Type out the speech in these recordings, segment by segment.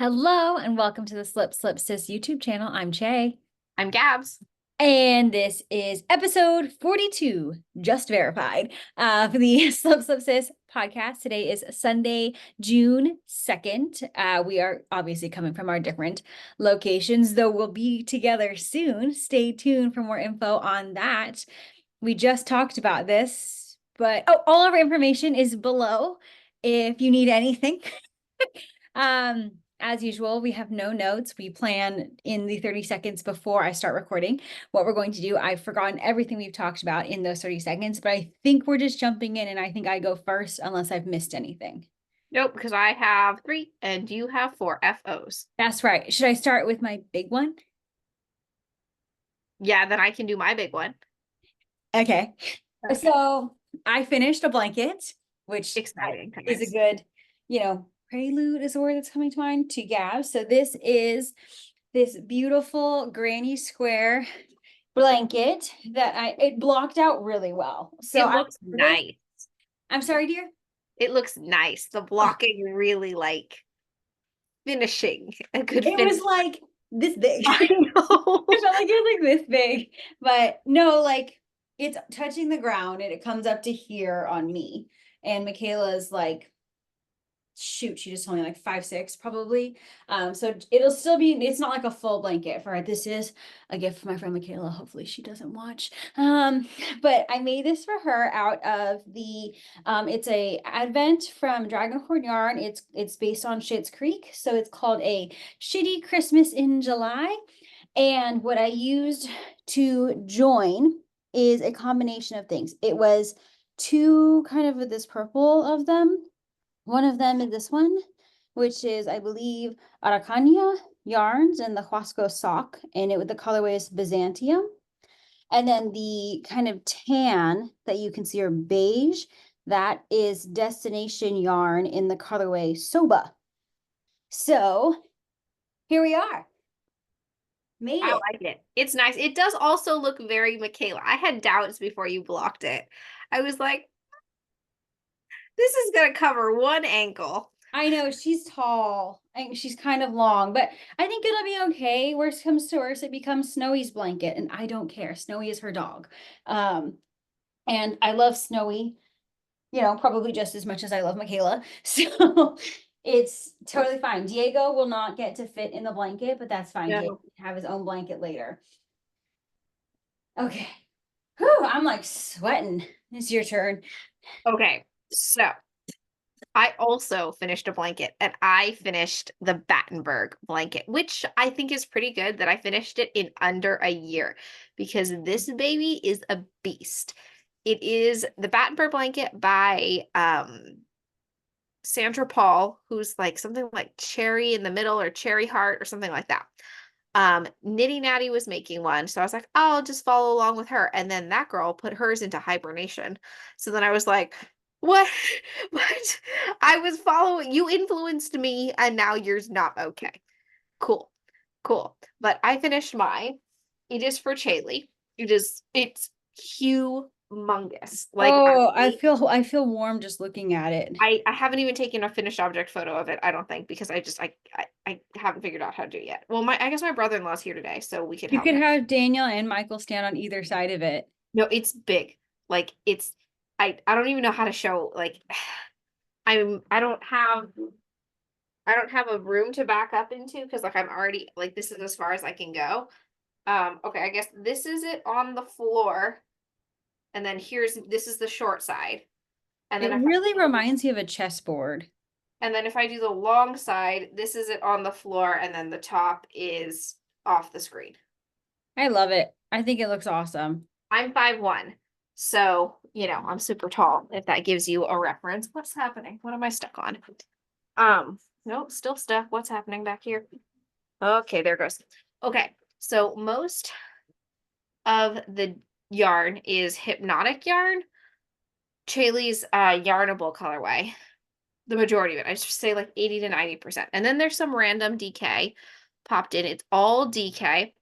Hello and welcome to the Slip Slip Sis YouTube channel. I'm Che. I'm Gabs. And this is episode 42, just verified, for the Slip Slip Sis podcast. Today is Sunday, June 2nd. We are obviously coming from our different locations, though we'll be together soon. Stay tuned for more info on that. We just talked about this, but all of our information is below if you need anything. As usual, we have no notes. We plan in the 30 seconds before I start recording what we're going to do. I've forgotten everything we've talked about in those 30 seconds, but I think we're just jumping in and I think I go first unless I've missed anything. Nope, because I have 3 and you have 4 FOs. That's right. Should I start with my big one? Yeah, then I can do my big one. Okay. Okay. So I finished a blanket, which Exciting. is a Nice. good, prelude is a word that's coming to mind to Gabz. So this is this beautiful granny square blanket that it blocked out really well. So It looks nice. I'm sorry, dear. It looks nice. The Oh, blocking really finishing. A good it finish. was like this big. I I know. felt like it was like this big, but no, like it's touching the ground and it comes up to here on me. And Michaela's like, shoot, she just told me like 5'6" probably. So it'll still be, it's not like a full blanket for her. This is a gift from my friend Michaela. Hopefully she doesn't watch. But I made this for her out of the it's a advent from Dragonhorn Yarn. It's based on Schitt's Creek. So it's called a Shitty Christmas in July. And what I used to join is a combination of things. It was two kind of this purple of them. One of them is this one, which is, I believe, Araucania yarns and the Huasco sock, and the colorway is Byzantium. And then the kind of tan that you can see or beige, that is Destination yarn in the colorway Soba. So here we are. Made I it. like it. It's nice. It does also look very Michaela. I had doubts before you blocked it. I was like, this is going to cover one ankle. I know she's tall and she's kind of long, but I think it'll be okay. Worst comes to worst, it becomes Snowy's blanket, and I don't care. Snowy is her dog. And I love Snowy, probably just as much as I love Michaela. So it's totally fine. Diego will not get to fit in the blanket, but that's fine. Diego No. can have his own blanket later. Okay. Whew, I'm like sweating. It's your turn. Okay, so I also finished a blanket and I finished the Battenberg blanket, which I think is pretty good that I finished it in under a year because this baby is a beast. It is the Battenberg blanket by Sandra Paul, who's like something like cherry in the middle or cherry heart or something like that. Nitty Natty was making one, so I was like, oh, I'll just follow along with her. And then that girl put hers into hibernation. So then I was like, what? What? I was following you, influenced me, and now yours not okay. Cool. Cool. But I finished mine. It is for Chaley. It's humongous. Like Oh, I feel warm just looking at it. I haven't even taken a finished object photo of it, I don't think, because I haven't figured out how to do it yet. Well, I guess my brother-in-law's here today, so we could You help could him. have Daniel and Michael stand on either side of it. No, it's big. Like it's I don't even know how to show like I don't have a room to back up into because like I'm already like this is as far as I can go. Okay, I guess this is it on the floor. And then this is the short side. And It then really reminds me of a chessboard. if I do the long side, this is it on the floor, and then the top is off the screen. I love it. I think it looks awesome. I'm 5'1", so I'm super tall, if that gives you a reference. What's happening? What am I stuck on? Nope, still stuck. What's happening back here? Okay, there goes. Okay, so most of the yarn is hypnotic yarn. Chaley's yarnable colorway. The majority of it. I should say like 80 to 90%. And then there's some random DK popped in. It's all DK.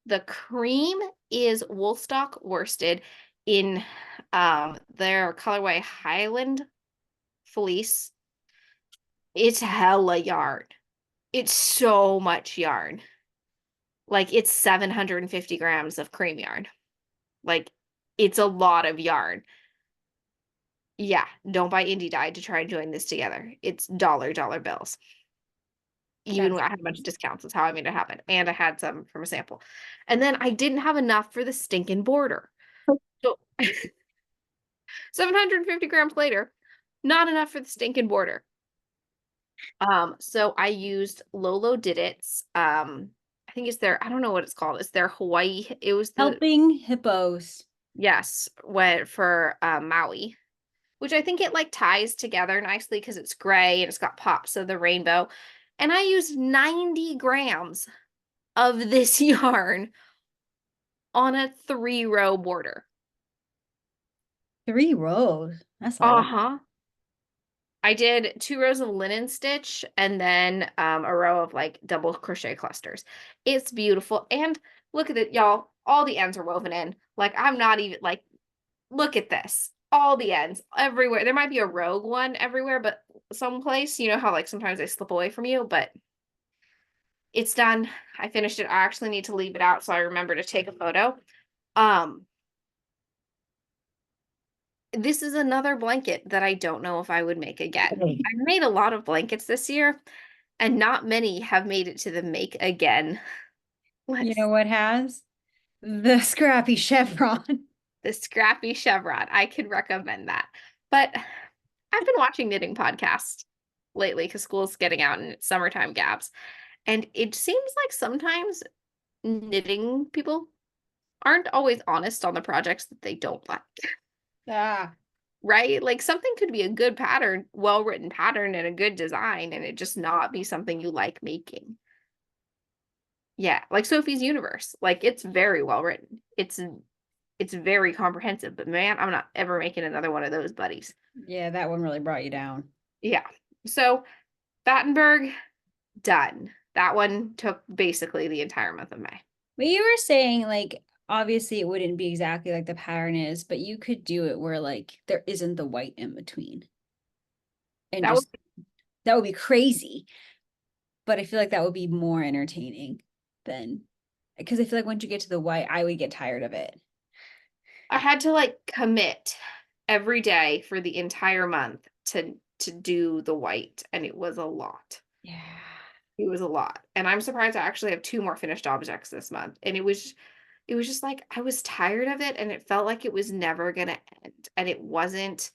The cream is Woolstock worsted in their colorway Highland Fleece. It's hella yarn. It's so much yarn. Like it's 750 grams of cream yarn. Like it's a lot of yarn. Yeah, don't buy indie dye to try and join this together. It's dollar bills. Even That's when I had a bunch of discounts, that's how I made it happen. And I had some from a sample. And then I didn't have enough for the stinking border. So 750 grams later, not enough for the stinking border. So I used Lolo Did It's. I think it's their, I don't know what it's called. It's their Hawaii. It was the, Helping Hippos. yes, went for Maui, which I think it like ties together nicely because it's gray and it's got pops of the rainbow. And I used 90 grams of this yarn on a 3-row border. 3 rows. That's a lot. Uh-huh. I did 2 rows of linen stitch and then a row of like double crochet clusters. It's beautiful. And look at it, y'all. All the ends are woven in. Like I'm not even like, look at this. All the ends everywhere. There might be a rogue one everywhere, but someplace, you know how like sometimes they slip away from you, but it's done. I finished it. I actually need to leave it out so I remember to take a photo. Um, this is another blanket that I don't know if I would make again. I've made a lot of blankets this year, and not many have made it to the make again You list. know what has? The Scrappy chevron. The Scrappy chevron. I could recommend that. But I've been watching knitting podcasts lately because school's getting out and it's summertime Gabz. And it seems like sometimes knitting people aren't always honest on the projects that they don't like. Ah. Right? Like something could be a good pattern, well-written pattern and a good design, and it just not be something you like making. Yeah, like Sophie's Universe. Like it's very well written. It's very comprehensive, but man, I'm not ever making another one of those buddies. Yeah, that one really brought you down. Yeah. So Battenberg, done. That one took basically the entire month of May. But you were saying like obviously it wouldn't be exactly like the pattern is, but you could do it where like there isn't the white in between. And That was just that would be crazy. But I feel like that would be more entertaining than because I feel like once you get to the white, I would get tired of it. I had to like commit every day for the entire month to do the white, and it was a lot. Yeah. It was a lot. And I'm surprised I actually have 2 more finished objects this month. And it was just like I was tired of it and it felt like it was never gonna end. And it wasn't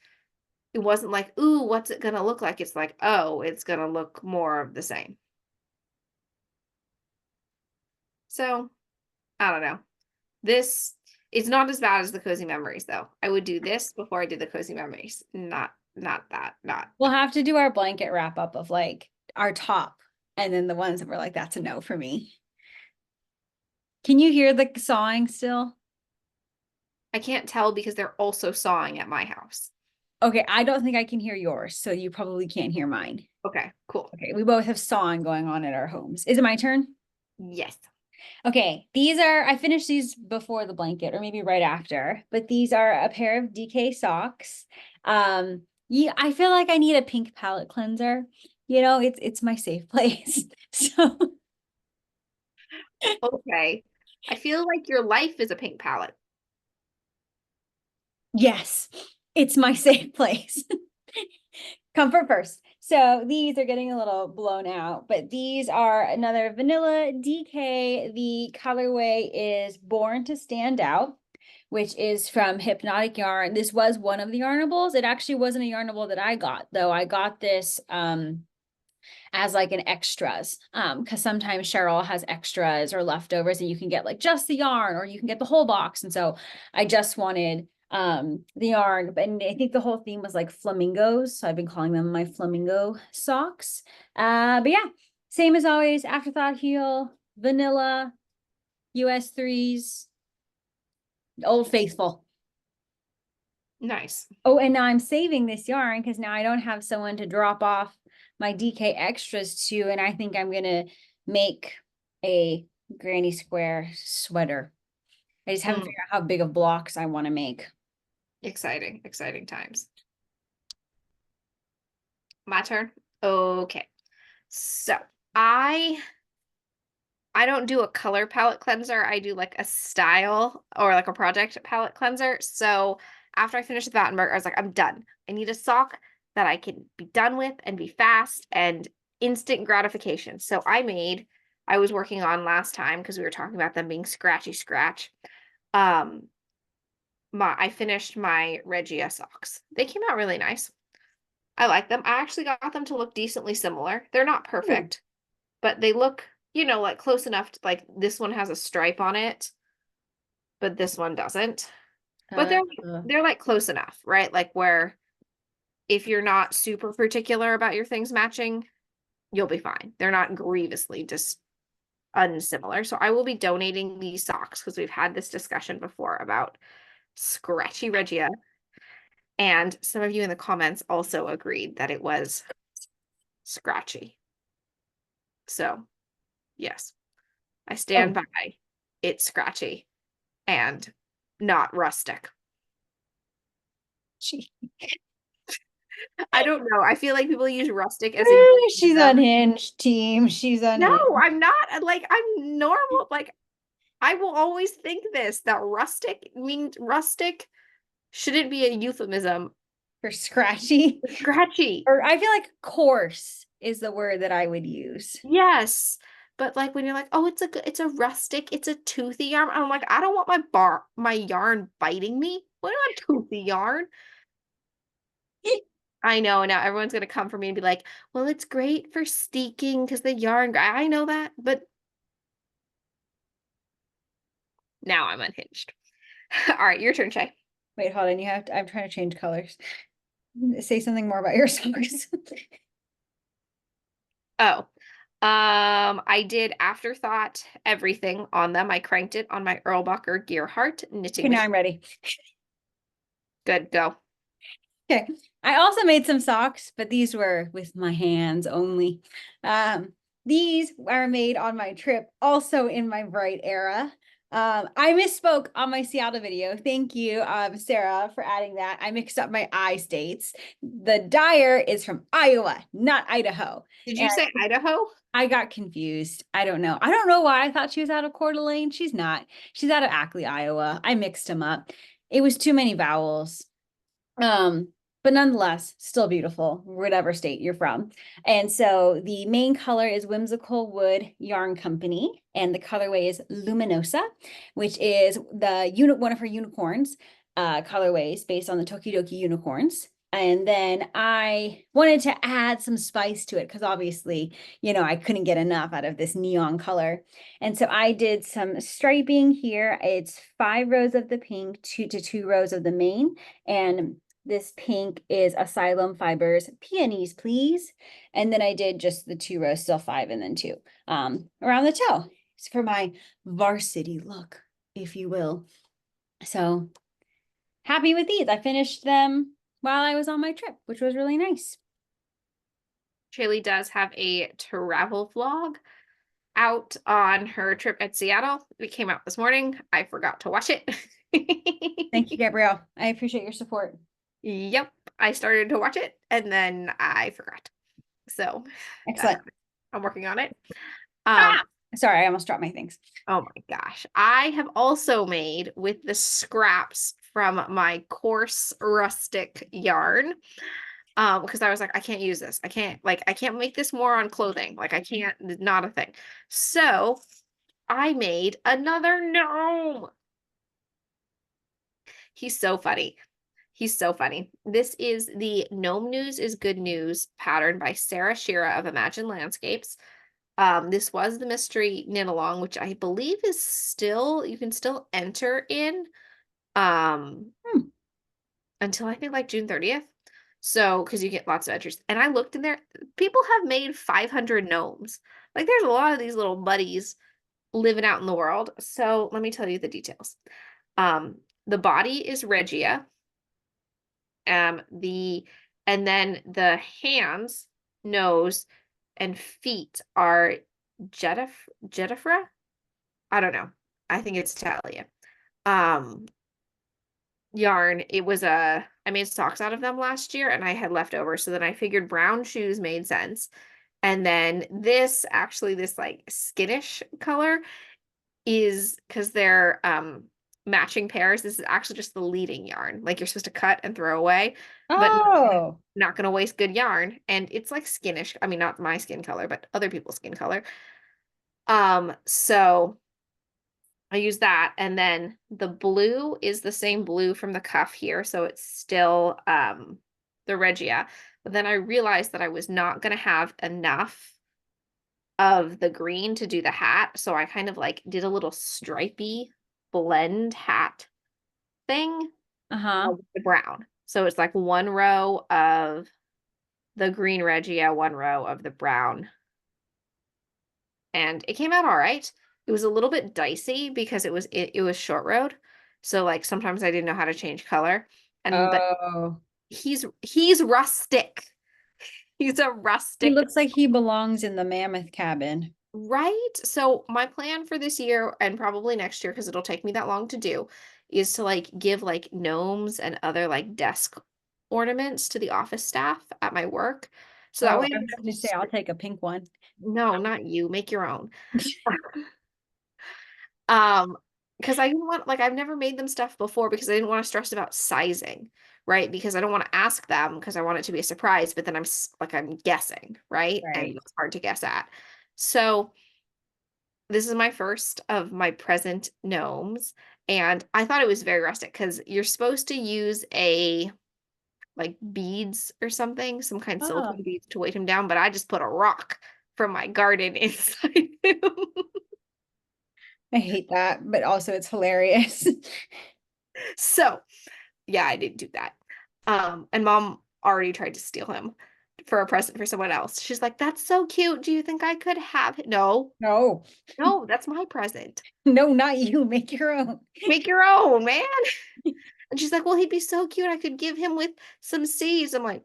like, ooh, what's it gonna look like? It's like, oh, it's gonna look more of the same. So I don't know. This is not as bad as the cozy memories though. I would do this before I did the cozy memories. Not that, not. We'll have to do our blanket wrap up of like our top and then the ones that were like, that's a no for me. Can you hear the sawing still? I can't tell because they're also sawing at my house. Okay, I don't think I can hear yours, so you probably can't hear mine. Okay, cool. Okay, we both have sawing going on at our homes. Is it my turn? Yes. Okay, these are, I finished these before the blanket or maybe right after, but these are a pair of DK socks. Yeah, I feel like I need a pink palette cleanser. You know, it's my safe place. So Okay. I feel like your life is a pink palette. yes, it's my safe place. Comfort first. So these are getting a little blown out, but these are another vanilla DK. The colorway is Born to Stand Out, which is from Hypnotic Yarn. This was one of the yarnables. It actually wasn't a yarnable that I got, though. I got this as like an extras because sometimes Cheryl has extras or leftovers and you can get like just the yarn or you can get the whole box. And so I just wanted the yarn, and I think the whole theme was like flamingos, so I've been calling them my flamingo socks. But yeah, same as always, afterthought heel, vanilla, US 3s, Old Faithful. Nice. Oh, and now I'm saving this yarn because now I don't have someone to drop off my DK extras to, and I think I'm gonna make a granny square sweater. I just haven't figured out how big of blocks I want to make. Exciting, exciting times. My turn. Okay. So I don't do a color palette cleanser. I do like a style or like a project palette cleanser. So after I finished the Battenberg, I was like, I'm done. I need a sock that I can be done with and be fast and instant gratification. So I was working on last time because we were talking about them being scratchy scratch. Um, I finished my Regia socks. They came out really nice. I like them. I actually got them to look decently similar. They're not Ooh. perfect, but they look, like close enough to, like this one has a stripe on it, but this one doesn't. But Uh, they're like close enough, right? Like where if you're not super particular about your things matching, you'll be fine. They're not grievously just unsimilar. So I will be donating these socks because we've had this discussion before about scratchy Regia. And some of you in the comments also agreed that it was scratchy. So, yes, I stand oh, by it's scratchy and not rustic. she, I don't know. I feel like people use rustic as a she's euphemism. unhinged, team. She's No, unhinged. I'm not. Like, I'm normal. Like, I will always think this that rustic means rustic shouldn't be a euphemism. For scratchy. Scratchy. Or I feel like coarse is the word that I would use. Yes. But like when you're like, oh, it's a rustic, it's a toothy yarn. I'm like, I don't want my yarn biting me. What do I want toothy yarn? I know now everyone's gonna come for me and be like, well, it's great for steeking because the yarn. I know that, but now I'm unhinged. All right, your turn, Shay. Wait, hold on. I'm trying to change colors. Say something more about your socks. Oh, I did afterthought everything on them. I cranked it on my Erlbacher Gearhart knitting Okay, now machine. I'm ready. Good, go. Okay. I also made some socks, but these were with my hands only. These are made on my trip, also in my bright era. I misspoke on my Seattle video. Thank you, Sarah, for adding that. I mixed up my I states. The dyer is from Iowa, not Idaho. Did you And say Idaho? I got confused. I don't know. I don't know why I thought she was out of Coeur d'Alene. She's not. She's out of Ackley, Iowa. I mixed them up. It was too many vowels. Um, but nonetheless, still beautiful, whatever state you're from. And so the main color is Whimsical Wood Yarn Company, and the colorway is Luminosa, which is one of her unicorns colorways based on the Tokidoki unicorns. And then I wanted to add some spice to it because obviously, I couldn't get enough out of this neon color. And so I did some striping here. It's 5 rows of the pink, 2 rows of the main, and this pink is Asylum Fibers Peonies, please. And then I did just the 2 rows, still 5 and then 2 around the toe. It's for my varsity look, if you will. So happy with these. I finished them while I was on my trip, which was really nice. Shaylee does have a travel vlog out on her trip at Seattle. It came out this morning. I forgot to watch it. Thank you, Gabrielle. I appreciate your support. Yep, I started to watch it and then I forgot. So Excellent. I'm working on it. Ah! Sorry, I almost dropped my things. Oh my gosh. I have also made with the scraps from my coarse rustic yarn. Because I was like, I can't use this. I can't make this more on clothing. Like I can't, not a thing. So I made another gnome. He's so funny. He's so funny. This is the Gnome News is Good News pattern by Sarah Shira of Imagine Landscapes. This was the mystery knit along, which I believe is still, you can still enter in Hmm. until I think like June 30th. So, because you get lots of entries. And I looked in there, people have made 500 gnomes. Like there's a lot of these little buddies living out in the world. So let me tell you the details. The body is Regia. And then the hands, nose, and feet are Jetafra. I don't know. I think it's Italian. Um, Yarn. I made socks out of them last year and I had leftovers. So then I figured brown shoes made sense. And then this actually, this like skittish color is because they're matching pairs. This is actually just the leading yarn. Like you're supposed to cut and throw away, but Oh, not gonna waste good yarn. And it's like skinish. I mean, not my skin color, but other people's skin color. So I use that, and then the blue is the same blue from the cuff here, so it's still the Regia. But then I realized that I was not gonna have enough of the green to do the hat, so I kind of like did a little stripy blend hat thing uh-huh. with the brown. So it's like one row of the green Regia, one row of the brown, and it came out all right. It was a little bit dicey because it was short road. So like sometimes I didn't know how to change color. And but Oh, he's rustic. He's a he rustic, looks like he belongs in the mammoth cabin. right? So my plan for this year and probably next year, because it'll take me that long to do, is to like give like gnomes and other like desk ornaments to the office staff at my work. So that Oh, way I I don't was have gonna to say I'll take a pink one. no, not you, make your own. Um, because I didn't want like I've never made them stuff before because I didn't want to stress about sizing, right? Because I don't want to ask them because I want it to be a surprise, but then like I'm guessing, right? And Right. it's hard to guess at. So this is my first of my present gnomes, and I thought it was very rustic because you're supposed to use a like beads or something, some kind of Oh, silicone beads to weight him down, but I just put a rock from my garden inside him. I hate that, but also it's hilarious. So yeah, I didn't do that. And mom already tried to steal him for a present for someone else. She's like, "That's so cute. Do you think I could have it?" No, No, no, that's my present. no, not you. Make your own. Make your own, man. And she's like, "Well, he'd be so cute. I could give him with some seeds." I'm like,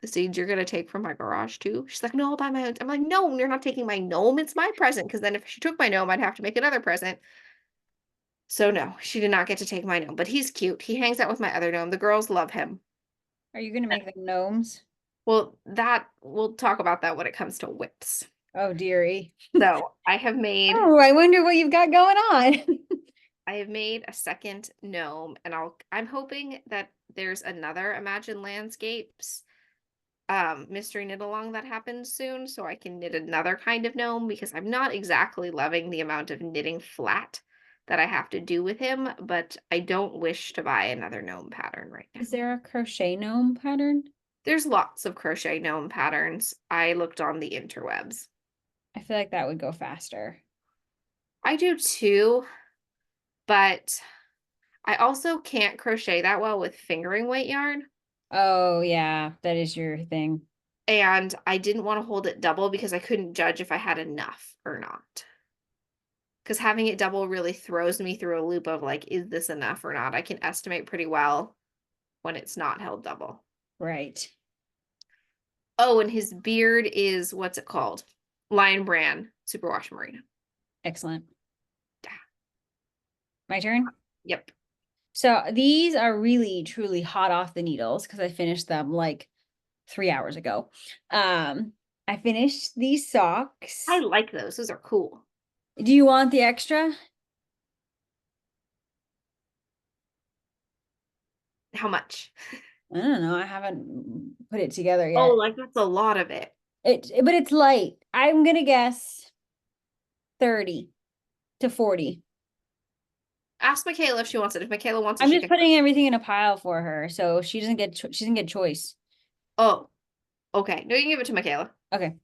"The seeds you're gonna take from my garage too?" She's like, "No, I'll buy my own." I'm like, "No, you're not taking my gnome. It's my present." Because then if she took my gnome, I'd have to make another present. So no, she did not get to take my gnome, but he's cute. He hangs out with my other gnome. The girls love him. Are you gonna make them gnomes? Well, that we'll talk about that when it comes to whips. Oh, dearie. So I have made Oh, I wonder what you've got going on. I have made a second gnome, and I'm hoping that there's another Imagine Landscapes mystery knit along that happens soon, so I can knit another kind of gnome because I'm not exactly loving the amount of knitting flat that I have to do with him, but I don't wish to buy another gnome pattern right now. Is there a crochet gnome pattern? There's lots of crochet gnome patterns. I looked on the interwebs. I feel like that would go faster. I do too, but I also can't crochet that well with fingering weight yarn. Oh, yeah, that is your thing. And I didn't want to hold it double because I couldn't judge if I had enough or not. Because having it double really throws me through a loop of like, is this enough or not? I can estimate pretty well when it's not held double. Right. Oh, and his beard is what's it called? Lion Brand Superwash Merino. Excellent. Yeah. My turn. Yep. So these are really, truly hot off the needles because I finished them like 3 hours ago. I finished these I socks. like those. Those are cool. Do you want the extra? How much? I don't know. I haven't put it together Oh, yet. like that's a lot of it. But it's light. I'm gonna guess 30 to 40. Ask Michaela if she wants it. If Michaela wants it, I'm she just can. putting everything in a pile for her, so she doesn't get choice. Oh, okay. No, you can give it to Michaela. Okay.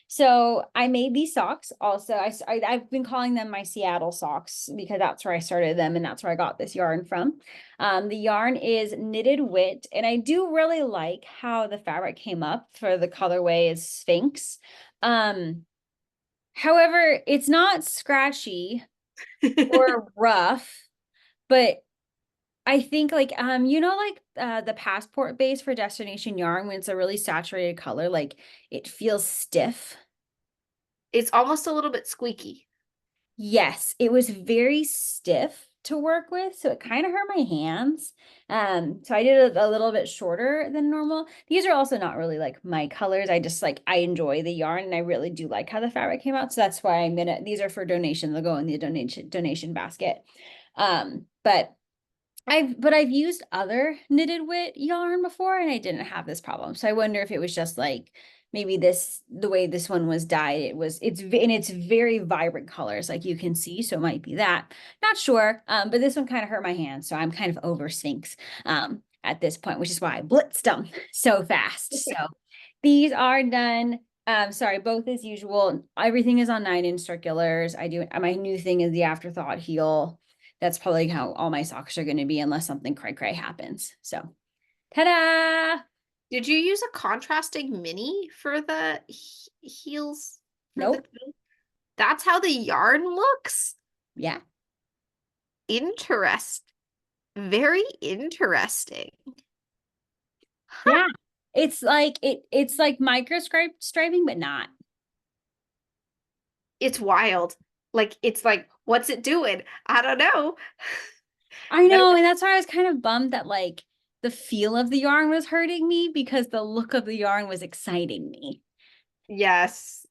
So I made these socks also. I've been calling them my Seattle socks because that's where I started them and that's where I got this yarn from. The yarn is knitted wit, and I do really like how the fabric came up for the colorway is Sphinx. However, it's not scratchy or rough, but I think like like the passport base for destination yarn when it's a really saturated color, like it feels stiff. It's almost a little bit squeaky. Yes, it was very stiff to work with, so it kind of hurt my hands. So I did a little bit shorter than normal. These are also not really like my colors. I just like, I enjoy the yarn and I really do like how the fabric came out. So that's why these are for donation. They'll go in the donation basket. But I've used other knitted wit yarn before and I didn't have this problem. So I wonder if it was just like maybe the way this one was dyed, it's very vibrant colors, like you can see. So it might be that. Not sure. But this one kind of hurt my hand. So I'm kind of over Sphinx at this point, which is why I blitzed them so fast. So these are done. Sorry, both as usual. Everything is on 9-inch circulars. My new thing is the afterthought heel. That's probably how all my socks are going to be unless something cray happens. So, ta-da! Did you use a contrasting mini for the heels? Nope. That's how the yarn looks? Yeah. Very interesting. Yeah. It's like micro striping, but not. It's wild. Like, it's like, what's it doing? I don't know. I know, and that's why I was kind of bummed that like the feel of the yarn was hurting me because the look of the yarn was exciting me. Yes.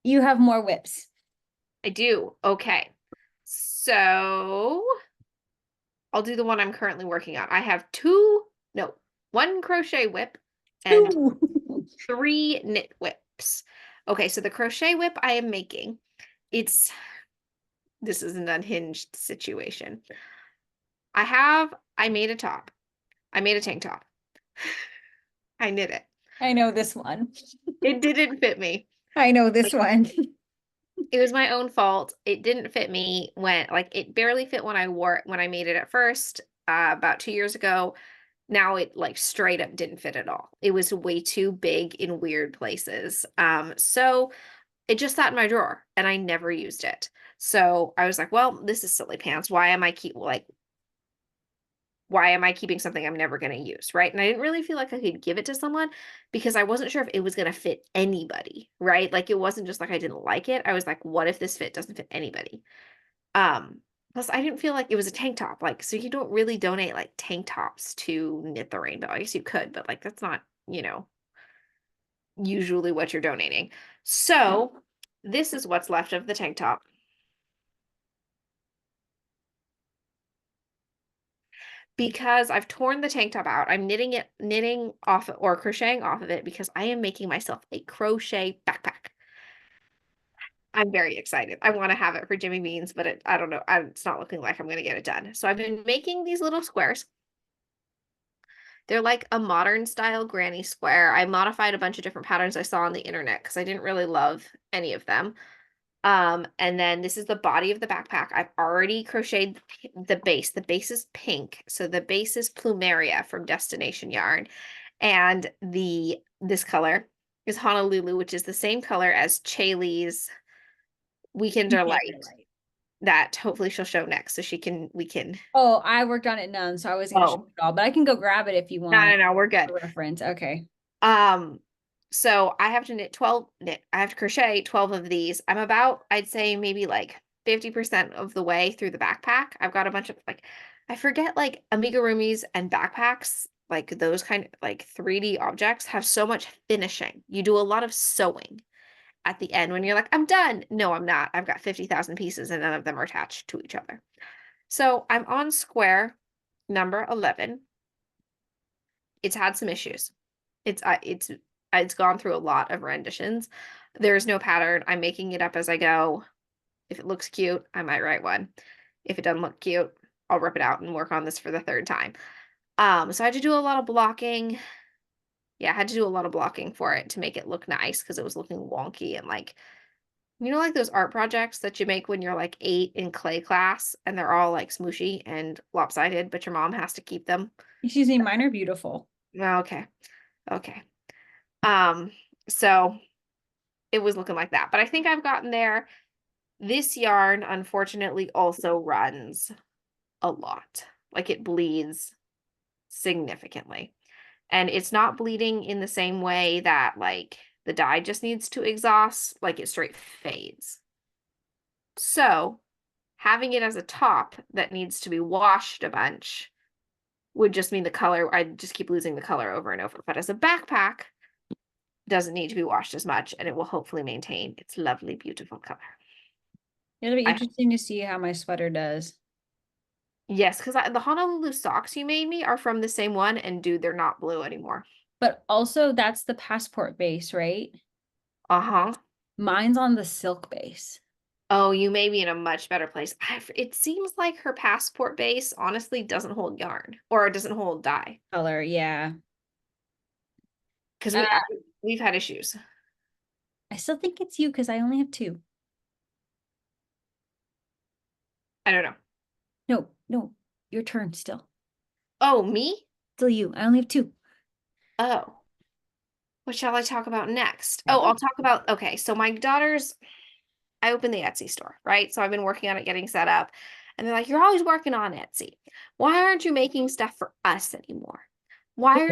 You have more whips. I do. Okay. So I'll do the one I'm currently working on. I have one crochet whip and Ooh. 3 knit whips. Okay, so the crochet whip I am making, this is an unhinged situation. I made a top. I made a tank top. I knit it. I know this one. It didn't fit me. I know this one. It was my own fault. It didn't fit me it barely fit when I made it at first, about 2 years ago. Now it like straight up didn't fit at all. It was way too big in weird places. So it just sat in my drawer and I never used it. So I was like, well, this is silly pants. Why am I keeping something I'm never going to use, right? And I didn't really feel like I could give it to someone because I wasn't sure if it was going to fit anybody, right? Like it wasn't just like I didn't like it. I was like, what if this doesn't fit anybody? Plus I didn't feel like it was a tank top. Like, so you don't really donate like tank tops to Knit the Rainbow. I guess you could, but like that's not, usually what you're donating. So this is what's left of the tank top. Because I've torn the tank top out, I'm knitting off or crocheting off of it because I am making myself a crochet backpack. I'm very excited. I want to have it for Jimmy Beans, but I don't know. It's not looking like I'm going to get it done. So I've been making these little squares. They're like a modern style granny square. I modified a bunch of different patterns I saw on the internet because I didn't really love any of them. And then this is the body of the backpack. I've already crocheted the base. The base is pink. So the base is Plumeria from Destination Yarn. And this color is Honolulu, which is the same color as Chaley's Weekender Light. That hopefully she'll show next so we can. Oh, I worked on it none, so I wasn't gonna show it all, but I can go grab it if you want. No, we're good. Reference. Okay. So I have to crochet 12 of these. I'm about, I'd say maybe like 50% of the way through the backpack. I've got a bunch of I forget like amigurumis and backpacks, like those kind of like 3D objects have so much finishing. You do a lot of sewing at the end when you're like, I'm done. No, I'm not. I've got 50,000 pieces and none of them are attached to each other. So I'm on square number 11. It's had some issues. It's gone through a lot of renditions. There's no pattern. I'm making it up as I go. If it looks cute, I might write one. If it doesn't look cute, I'll rip it out and work on this for the 3rd time. So I had to do a lot of blocking. Yeah, I had to do a lot of blocking for it to make it look nice because it was looking wonky and like those art projects that you make when you're like 8 in clay class and they're all like smooshy and lopsided, but your mom has to keep them. Excuse me, mine are beautiful. Okay. So it was looking like that, but I think I've gotten there. This yarn, unfortunately, also runs a lot. Like it bleeds significantly. And it's not bleeding in the same way that like the dye just needs to exhaust, like it straight fades. So having it as a top that needs to be washed a bunch would just mean the color, I just keep losing the color over and over. But as a backpack, doesn't need to be washed as much, and it will hopefully maintain its lovely, beautiful color. It'll be I interesting to see how my sweater does. Yes, because the Honolulu socks you made me are from the same one, and dude, they're not blue anymore. But also, that's the passport base, right? Uh-huh. Mine's on the silk base. Oh, you may be in a much better place. It seems like her passport base honestly doesn't hold yarn or it doesn't hold dye Color, yeah. because Uh, we've had issues. I still think it's you because I only have two. I don't know. No, no, your turn still. Oh, me? Still you. I only have two. Oh, what shall I talk about next? Oh, Probably. I'll talk about, okay, so my daughters, I opened the Etsy store, right? So I've been working on it, getting set up. And they're like, you're always working on Etsy. Why aren't you making stuff for us anymore? Why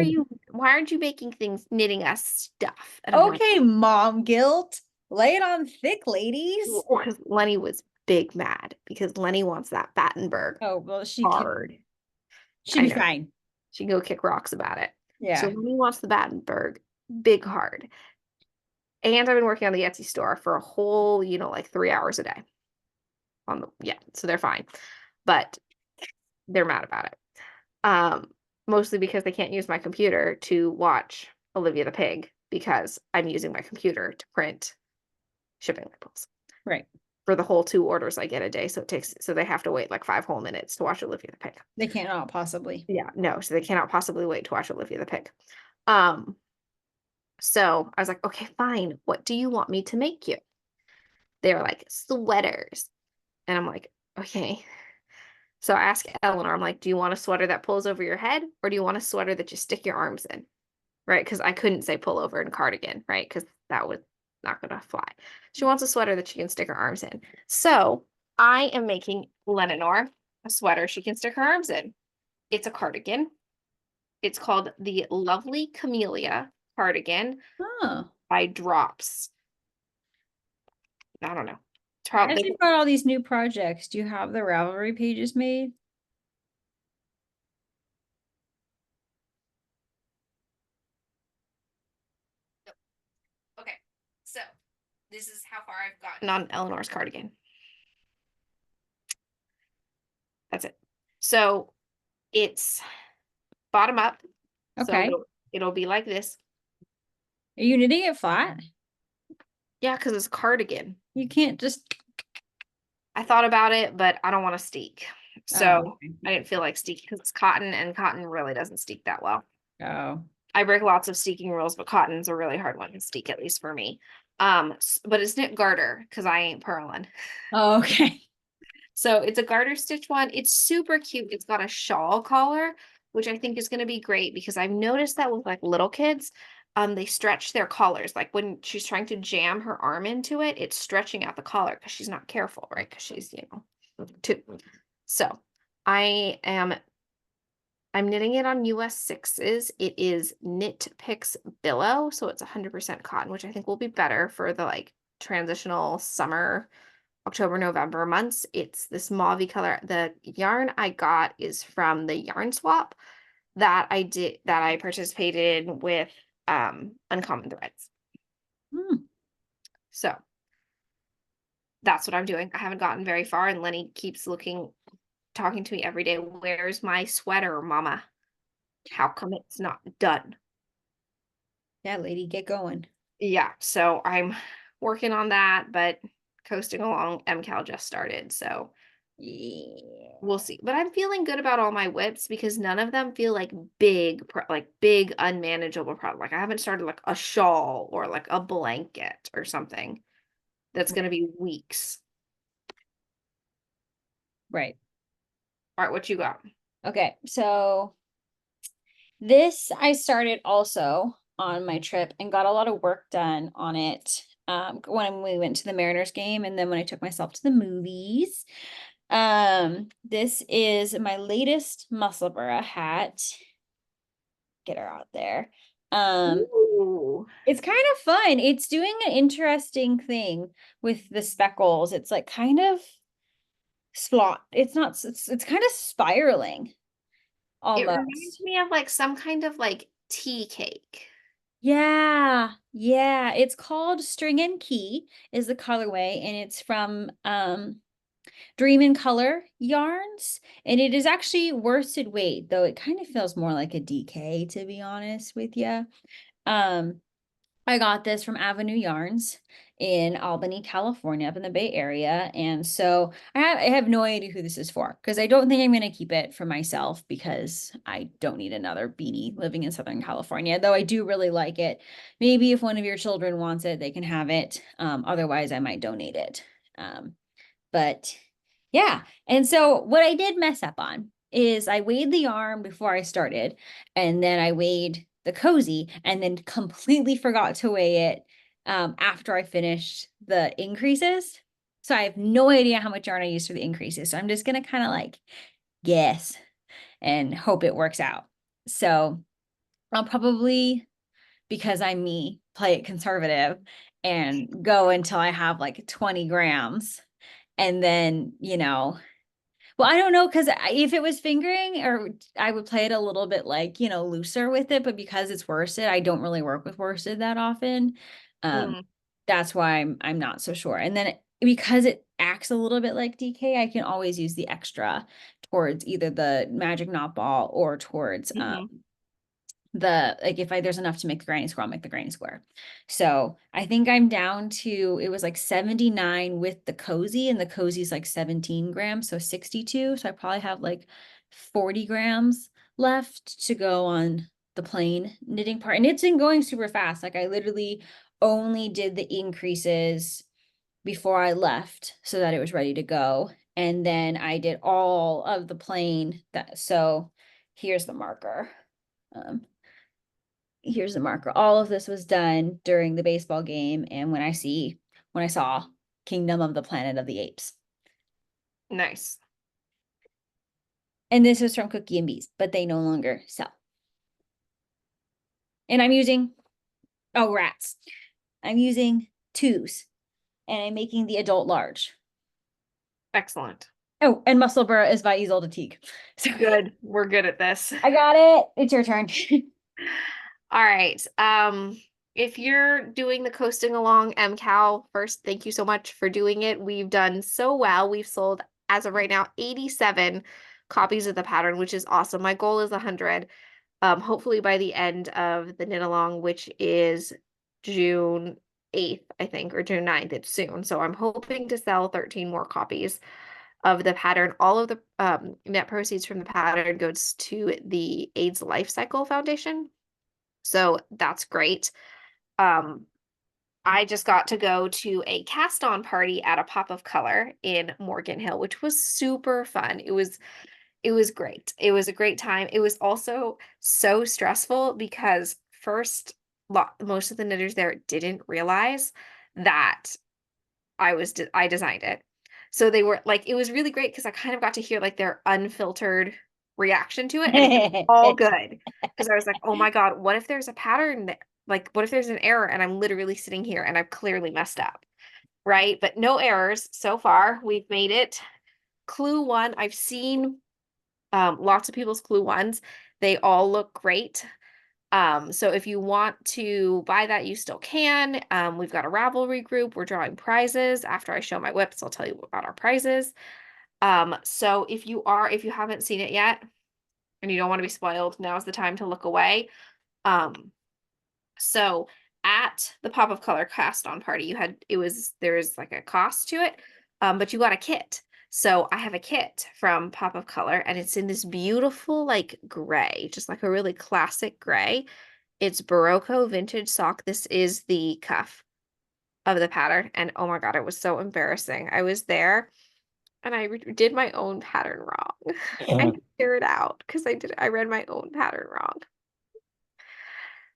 aren't you making things, knitting us stuff? And I'm like, Okay, mom guilt. Lay it on thick, ladies. well, because Lenny was big mad because Lenny wants that Battenberg Oh, well, hard. she'd I be know. fine. She can go kick rocks about it. So Yeah. Lenny wants the Battenberg big hard. And I've been working on the Etsy store for a whole, like 3 hours a day. Yeah, so they're fine. But they're mad about it. Um, Mostly because they can't use my computer to watch Olivia the Pig because I'm using my computer to print shipping labels Right. for the whole 2 orders I get a day. So they have to wait like 5 whole minutes to watch Olivia the Pig. They cannot possibly. Yeah, no, so they cannot possibly wait to watch Olivia the Pig. Um, so I was like, okay, fine. What do you want me to make you? They're like sweaters. And I'm like, okay. So I asked Eleanor, I'm like, do you want a sweater that pulls over your head or do you want a sweater that you stick your arms in? Right? Because I couldn't say pull over and cardigan, right? Because that was not going to fly. She wants a sweater that she can stick her arms in. So I am making Lenore a sweater she can stick her arms in. It's a cardigan. It's called the Lovely Camellia cardigan Oh. by Drops. I don't know. As you've got all these new projects, do you have the Ravelry pages made? Okay, so this is how far I've gotten on Eleanor's cardigan. That's it. So it's bottom up. So Okay. it'll be like this. Are you knitting it flat? Yeah, because it's cardigan. You can't just. I thought about it, but I don't want to steek. So Oh, okay. I didn't feel like steek because it's cotton and cotton really doesn't steek that well. Oh. I break lots of steeking rules, but cotton's a really hard one to steek, at least for me. But it's knit garter because I ain't purling. Oh, okay. So it's a garter stitch one. It's super cute. It's got a shawl collar, which I think is going to be great because I've noticed that with like little kids, they stretch their collars. Like when she's trying to jam her arm into it, it's stretching out the collar because she's not careful, right? Because she's, 2. So I'm knitting it on US 6s. It is Knit Picks Billow, so it's 100% cotton, which I think will be better for the like transitional summer October, November months. It's this mauve color. The yarn I got is from the yarn swap that I participated in with Uncommon Threads. Hmm. So that's what I'm doing. I haven't gotten very far, and Lenny keeps talking to me every day. Where's my sweater, Mama? How come it's not done? Yeah, lady, get going. Yeah, so I'm working on that, but coasting along. MCal just started, so Yeah. we'll see. But I'm feeling good about all my whips because none of them feel like big unmanageable problem. Like I haven't started like a shawl or like a blanket or something that's going to be weeks. Right. All right, what you got? Okay. So this I started also on my trip and got a lot of work done on it. When we went to the Mariners game and then when I took myself to the movies. This is my latest Musselburgh hat. Get her out there. Ooh. It's kind of fun. It's doing an interesting thing with the speckles. It's like kind of slot. It's not, it's kind of spiraling It reminds almost. me of like some kind of like tea cake. Yeah, yeah. It's called String and Key is the colorway, and it's from Dream in Color yarns. And it is actually worsted weight, though it kind of feels more like a DK, to be honest with you. Um, I got this from Avenue Yarns in Albany, California, up in the Bay Area. And so I have no idea who this is for because I don't think I'm going to keep it for myself because I don't need another beanie living in Southern California, though I do really like it. Maybe if one of your children wants it, they can have it. Otherwise, I might donate it. But yeah. And so what I did mess up on is I weighed the yarn before I started, and then I weighed the cozy and then completely forgot to weigh it after I finished the increases. So I have no idea how much yarn I used for the increases. So I'm just gonna kind of like guess and hope it works out. So I'll probably, because I'm me, play it conservative and go until I have like 20 grams. And then, well, I don't know, because if it was fingering, or I would play it a little bit like, looser with it, but because it's worsted, I don't really work with worsted that often. Um, Mm, that's why I'm not so sure. And then because it acts a little bit like DK, I can always use the extra towards either the magic knot ball or towards mhm. like if there's enough to make the granny square, I'll make the granny square. So I think I'm down to, it was like 79 with the cozy, and the cozy's like 17 grams, so 62. So I probably have like 40 grams left to go on the plain knitting part. And it's been going super fast. Like I literally only did the increases before I left so that it was ready to go. And then I did all of the plain so here's the marker. Um, here's the marker. All of this was done during the baseball game and when I saw Kingdom of the Planet of the Apes. Nice. And this was from Cookie and Bees, but they no longer sell. And I'm using rats. I'm using twos and I'm making the adult large. Excellent. Oh, and Muscle Burr is by Isolde Teague. So Good. We're good at this. I got it. It's your turn. All right. If you're doing the coasting along MCal, first, thank you so much for doing it. We've done so well. We've sold, as of right now, 87 copies of the pattern, which is awesome. My goal is 100. Hopefully by the end of the knit along, which is June 8th, I think, or June 9th. It's soon. So I'm hoping to sell 13 more copies of the pattern. All of the net proceeds from the pattern goes to the AIDS Life Cycle Foundation. So that's great. Um, I just got to go to a cast on party at a Pop of Color in Morgan Hill, which was super fun. It was great. It was a great time. It was also so stressful because first, most of the knitters there didn't realize that I designed it. So they were like, it was really great because I kind of got to hear like their unfiltered reaction to it, and it was all good. Because I was like, oh my God, what if there's a pattern that, like, what if there's an error and I'm literally sitting here and I've clearly messed up, right? But no errors so far. We've made it. Clue one, I've seen lots of people's clue ones. They all look great. So if you want to buy that, you still can. We've got a Ravelry group. We're drawing prizes. After I show my whips, I'll tell you about our prizes. So if you haven't seen it yet and you don't want to be spoiled, now's the time to look away. So at the Pop of Color cast on party, there's like a cost to it, but you got a kit. So I have a kit from Pop of Color, and it's in this beautiful like gray, just like a really classic gray. It's Barocco vintage sock. This is the cuff of the pattern, and oh my God, it was so embarrassing. I was there and I did my own pattern wrong. I figured it out because I read my own pattern wrong.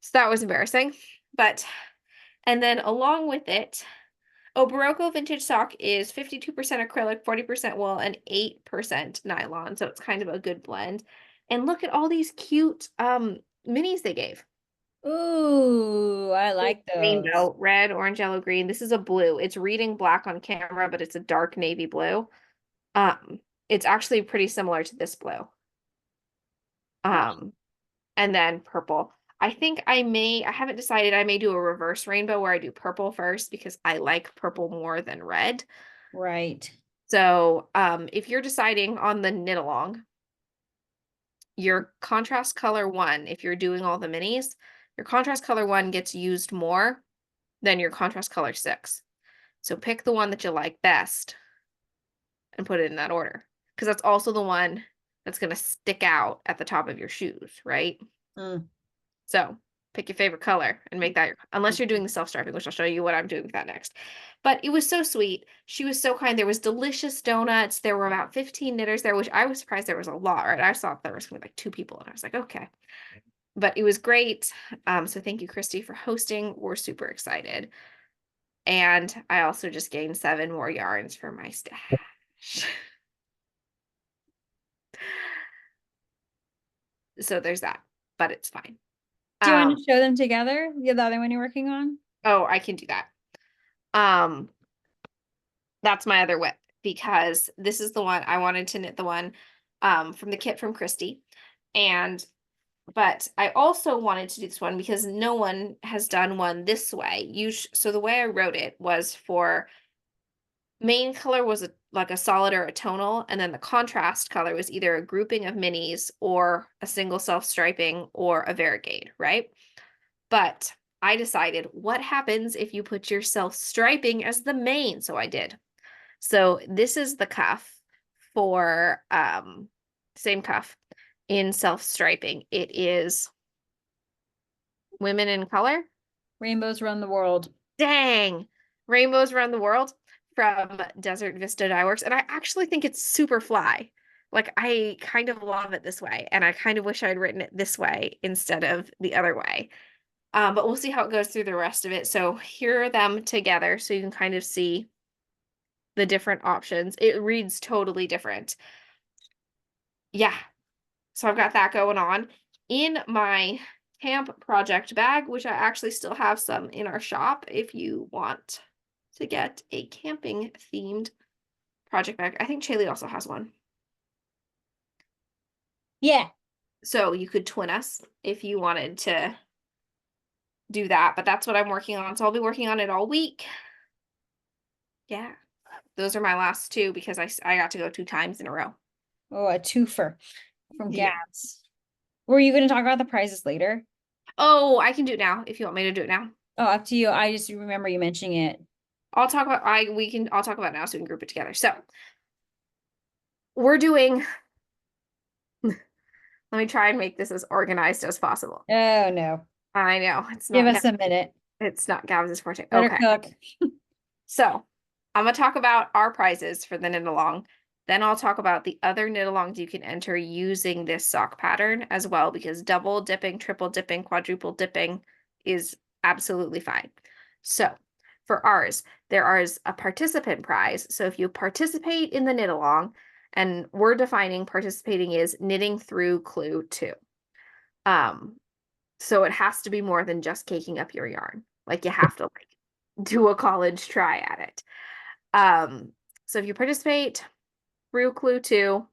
So that was embarrassing. And then along with it, Barocco vintage sock is 52% acrylic, 40% wool, and 8% nylon. So it's kind of a good blend. And look at all these cute minis they gave. Ooh, I like those. Rainbow, red, orange, yellow, green. This is a blue. It's reading black on camera, but it's a dark navy blue. Um, it's actually pretty similar to this blue. Wow. Um, and then purple. I haven't decided, I may do a reverse rainbow where I do purple first because I like purple more than red. Right. So, if you're deciding on the knit along, your contrast color one, if you're doing all the minis, your contrast color one gets used more than your contrast color 6. So pick the one that you like best and put it in that order. Because that's also the one that's going to stick out at the top of your shoes, right? Mm. So pick your favorite color and make that your, unless you're doing the self-striping, which I'll show you what I'm doing with that next. But it was so sweet. She was so kind. There was delicious donuts. There were about 15 knitters there, which I was surprised there was a lot, right? I thought there was gonna be like 2 people, and I was like, okay. But it was great. So thank you, Christy, for hosting. We're super excited. And I also just gained 7 more yarns for my stash. So there's that, but it's fine. Do you want to show them together? The other one you're working on? Oh, I can do that. Um, that's my other whip because this is the one I wanted to knit, the one from the kit from Christy. And but I also wanted to do this one because no one has done one this way. So the way I wrote it was for main color was like a solid or a tonal, and then the contrast color was either a grouping of minis or a single self striping or a variegated, right? But I decided what happens if you put your self striping as the main, so I did. So this is the cuff for same cuff in self striping. It is women in color. Rainbows Run the World. Dang, rainbows around the world from Desert Vista Dye Works, and I actually think it's super fly. Like I kind of love it this way, and I kind of wish I'd written it this way instead of the other way. But we'll see how it goes through the rest of it. So here are them together, so you can kind of see the different options. It reads totally different. Yeah, so I've got that going on in my camp project bag, which I actually still have some in our shop if you want to get a camping themed project bag. I think Chaley also has one. Yeah. So you could twin us if you wanted to do that, but that's what I'm working on. So I'll be working on it all week. Yeah. Those are my last 2 because I got to go 2 times in a row. Oh, a twofer from Yeah. Gabz. Were you going to talk about the prizes later? Oh, I can do it now if you want me to do it now. Oh, up to you. I just remember you mentioning it. I'll talk about I'll talk about it now so we can group it together. So we're doing let me try and make this as organized as possible. Oh, no. I know Give us a minute. it's not Gab's forte. Better Okay. cook. So I'm gonna talk about our prizes for the knit along. Then I'll talk about the other knit alongs you can enter using this sock pattern as well, because double dipping, triple dipping, quadruple dipping is absolutely fine. So for ours, there is a participant prize. So if you participate in the knit along, and we're defining participating is knitting through clue 2. Um, so it has to be more than just caking up your yarn. Like you have to like do a college try at it. So if you participate through clue 2,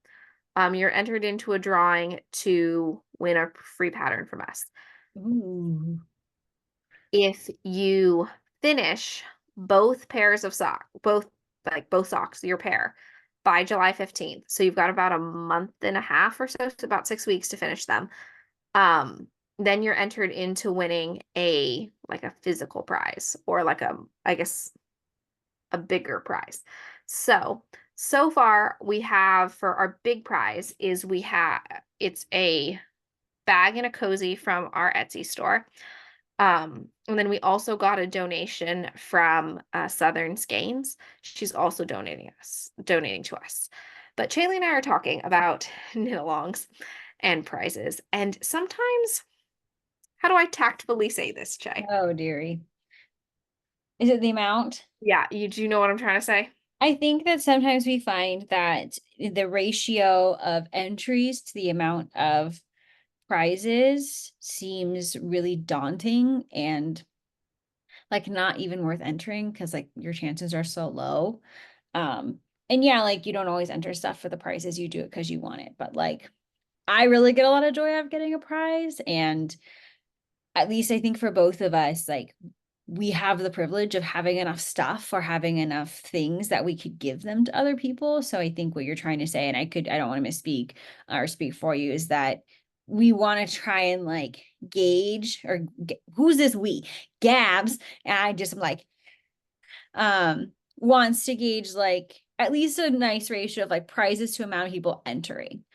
you're entered into a drawing to win a free pattern from us. Ooh. If you finish both pairs of socks, both socks, your pair, by July 15th, so you've got about a month and a half or so about 6 weeks to finish them. Then you're entered into winning a physical prize or I guess a bigger prize. So far we have for our big prize it's a bag and a cozy from our Etsy store. And then we also got a donation from Southern Skeins. She's also donating to us. But Chaley and I are talking about knit-alongs and prizes. And sometimes, how do I tactfully say this, Chay? Oh, dearie. Is it the amount? Yeah, do you know what I'm trying to say? I think that sometimes we find that the ratio of entries to the amount of prizes seems really daunting and like not even worth entering because like your chances are so low. And yeah, like you don't always enter stuff for the prizes, you do it because you want it. But like I really get a lot of joy out of getting a prize. And at least I think for both of us, like we have the privilege of having enough stuff or having enough things that we could give them to other people. So I think what you're trying to say, and I don't want to misspeak or speak for you, is that we want to try and like gauge or who's this we? Gabz. And I just am like, wants to gauge like at least a nice ratio of like prizes to amount of people entering.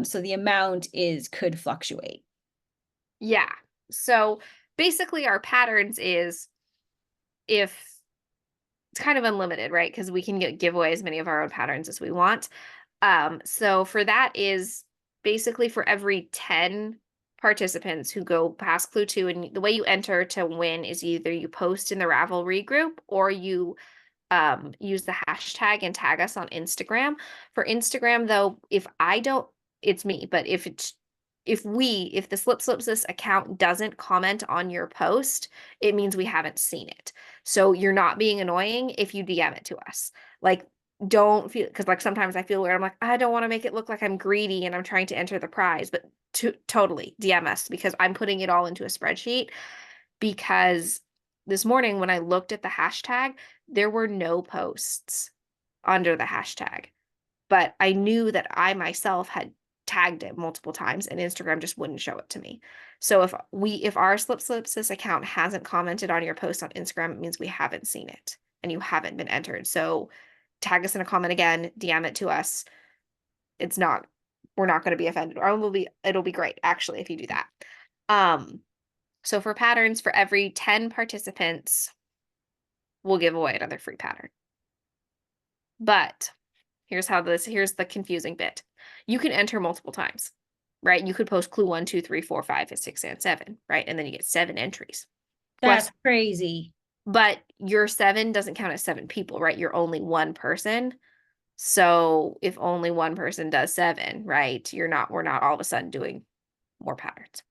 So the amount is could fluctuate. Yeah. So basically our patterns is if it's kind of unlimited, right? Because we can give away as many of our own patterns as we want. So for that is basically for every 10 participants who go past clue 2, and the way you enter to win is either you post in the Ravelry group or you use the hashtag and tag us on Instagram. For Instagram though, if I don't, it's me, but if the Slip Slips This account doesn't comment on your post, it means we haven't seen it. So you're not being annoying if you DM it to us. Like, don't feel, because like sometimes I feel weird. I'm like, I don't want to make it look like I'm greedy and I'm trying to enter the prize, but totally DM us because I'm putting it all into a spreadsheet. Because this morning when I looked at the hashtag, there were no posts under the hashtag, but I knew that I myself had tagged it multiple times and Instagram just wouldn't show it to me. So if our Slip Slips This account hasn't commented on your post on Instagram, it means we haven't seen it and you haven't been entered. So tag us in a comment again, DM it to us. We're not going to be offended, or it'll be great actually if you do that. So for patterns, for every 10 participants, we'll give away another free pattern. But here's the confusing bit. You can enter multiple times, right? You could post clue 1, 2, 3, 4, 5, 6, and 7, right? And then you get 7 entries. That's crazy. But your 7 doesn't count as 7 people, right? You're only one person. So if only one person does 7, right? We're not all of a sudden doing more patterns.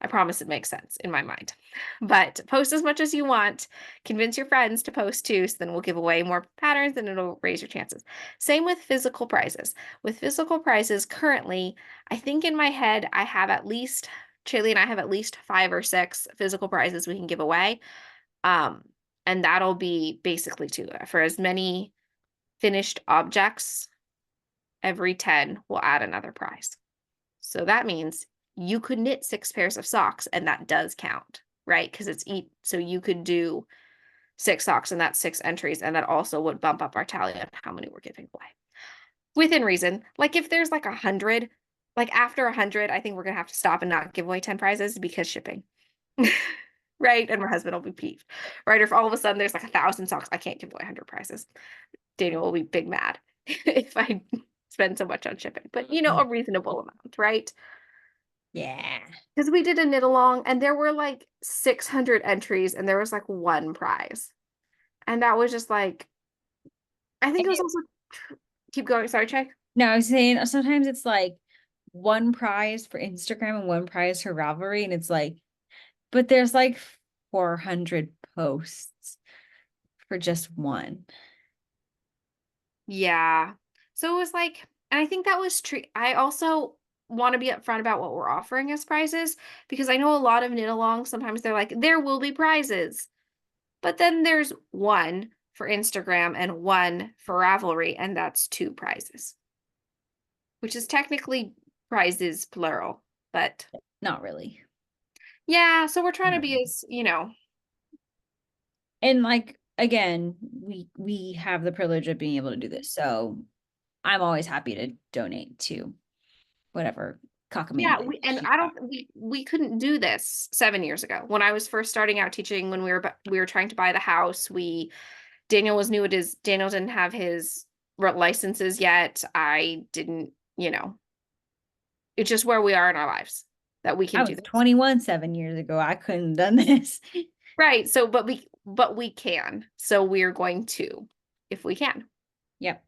I promise it makes sense in my mind. But post as much as you want. Convince your friends to post too, so then we'll give away more patterns and it'll raise your chances. Same with physical prizes. With physical prizes, currently, I think in my head, Chaylee and I have at least 5 or 6 physical prizes we can give away. And that'll be basically for as many finished objects, every 10 we'll add another prize. So that means you could knit 6 pairs of socks and that does count, right? Because so you could do 6 socks and that's 6 entries, and that also would bump up our tally on how many we're giving away. Within reason. Like if there's like 100, like after 100, I think we're gonna have to stop and not give away 10 prizes because shipping. Right? And my husband will be peeved. Right? Or if all of a sudden there's like 1,000 socks, I can't give away 100 prizes. Daniel will be big mad if I spend so much on shipping. But a reasonable amount, right? Yeah. Because we did a knit along and there were like 600 entries and there was like 1 prize. And that was just like, I think it was also, keep going. Sorry, Che. No, I was saying sometimes it's like one prize for Instagram and one prize for Ravelry, and it's like, but there's like 400 posts for just one. Yeah. So it was like, and I think that was true. I also want to be upfront about what we're offering as prizes because I know a lot of knit alongs, sometimes they're like, there will be prizes. But then there's 1 for Instagram and 1 for Ravelry, and that's 2 prizes. Which is technically prizes plural, but Not really. yeah, so we're trying to Not be really. as, And like again, we have the privilege of being able to do this. So I'm always happy to donate to whatever yeah, cockamamie. and I don't we couldn't do this 7 years ago. When I was first starting out teaching, when we were trying to buy the house, Daniel was new Daniel didn't have his licenses yet. I didn't, it's just where we are in our lives that we can I do was this. 21 7 years ago. I couldn't have done this. Right. So but we can. So we're going to if we can. Yep.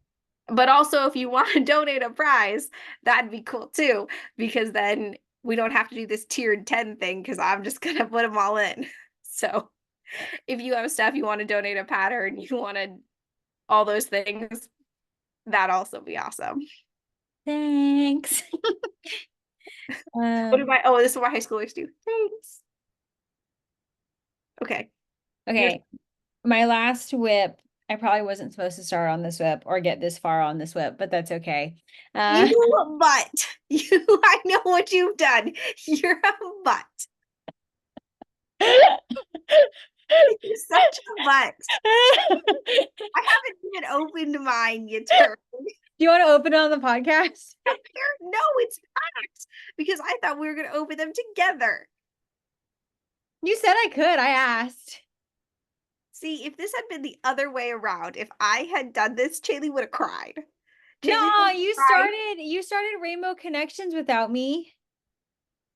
But also if you want to donate a prize, that'd be cool too, because then we don't have to do this tiered 10 thing because I'm just gonna put them all in. So if you have stuff you want to donate a pattern, you wanted all those things, that'd also be awesome. Thanks. What Um, am I? Oh, this is what high schoolers do. Thanks. Okay. Yours. okay. My last whip, I probably wasn't supposed to start on this whip or get this far on this whip, but that's okay. But you, I know what you've done. You're a butt. You're such a butt. I haven't even opened mine yet. Do you want to open it on the podcast? No, it's packed because I thought we were going to open them together. You said I could. I asked. See, if this had been the other way around, if I had done this, Chaley would have cried. No, you started Rainbow Connections without me.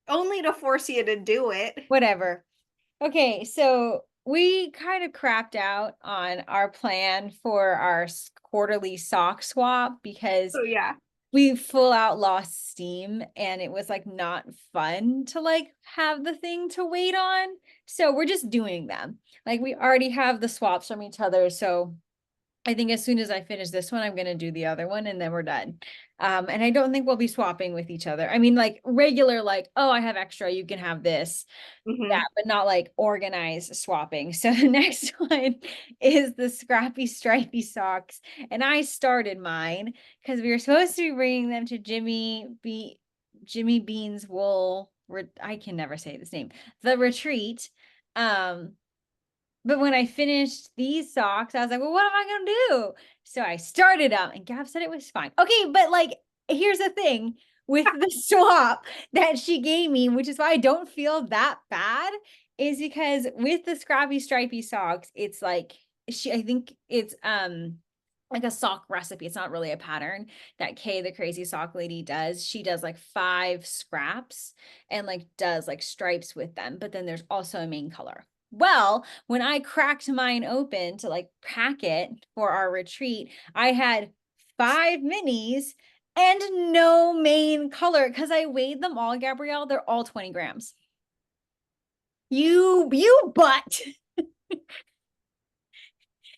Only to force you to do it. Whatever. Okay, so we kind of crapped out on our plan for our quarterly sock swap because Oh yeah. we full out lost steam and it was like not fun to like have the thing to wait on. So we're just doing them. Like we already have the swaps from each other. So I think as soon as I finish this one, I'm going to do the other one and then we're done. And I don't think we'll be swapping with each other. I mean, like regular, like, oh, I have extra, you can have this, that, but not like organized swapping. So the next one is the Scrappy Stripey socks. And I started mine because we were supposed to be bringing them to Jimmy Bean's wool. I can never say this name, the retreat. But when I finished these socks, I was like, well, what am I going to do? So I started them and Gab said it was fine. Okay, but like, here's the thing with the swap that she gave me, which is why I don't feel that bad, is because with the Scrappy Stripey socks, it's like, I think it's like a sock recipe. It's not really a pattern that Kay, the crazy sock lady, does. She does like 5 scraps and like does like stripes with them, but then there's also a main color. Well, when I cracked mine open to like pack it for our retreat, I had 5 minis and no main color because I weighed them all, Gabrielle. They're all 20 grams. You butt.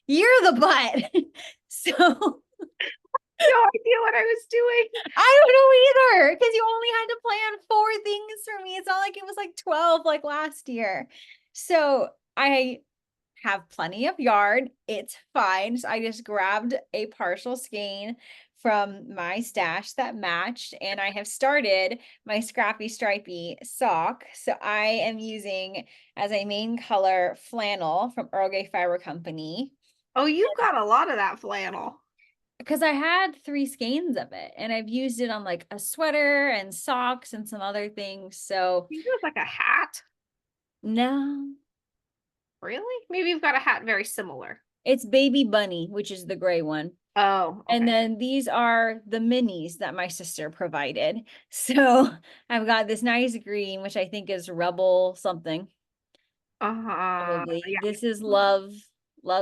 You're the butt. So No idea what I was doing. I don't know either because you only had to plan 4 things for me. It's not like it was like 12 like last year. So I have plenty of yarn. It's fine. So I just grabbed a partial skein from my stash that matched, and I have started my Scrappy Stripey sock. So I am using as a main color flannel from Earl Grey Fiber Company Oh, you've got a lot of that flannel. because I had 3 skeins of it and I've used it on like a sweater and socks and some other things. So You use like a hat. no, Really? Maybe you've got a hat very similar. it's Baby Bunny, which is the gray one. Oh, okay. And then these are the minis that my sister provided. So I've got this nice green, which I think is Rebel something. Probably. Yeah. This is Love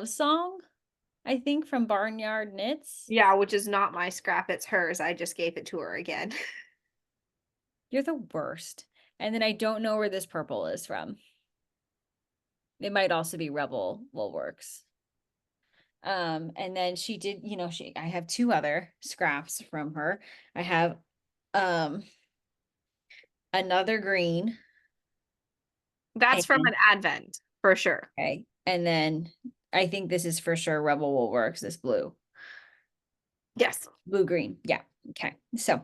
Song, I think, from Barnyard Knits. Yeah, which is not my scrap, it's hers. I just gave it to her again. You're the worst. And then I don't know where this purple is from. It might also be Rebel Woolworks. And then she did, I have 2 other scraps from her. I have another green. That's from an advent for sure. Okay. And then I think this is for sure Rebel Woolworks, this blue. Yes. Blue green. Yeah. Okay. So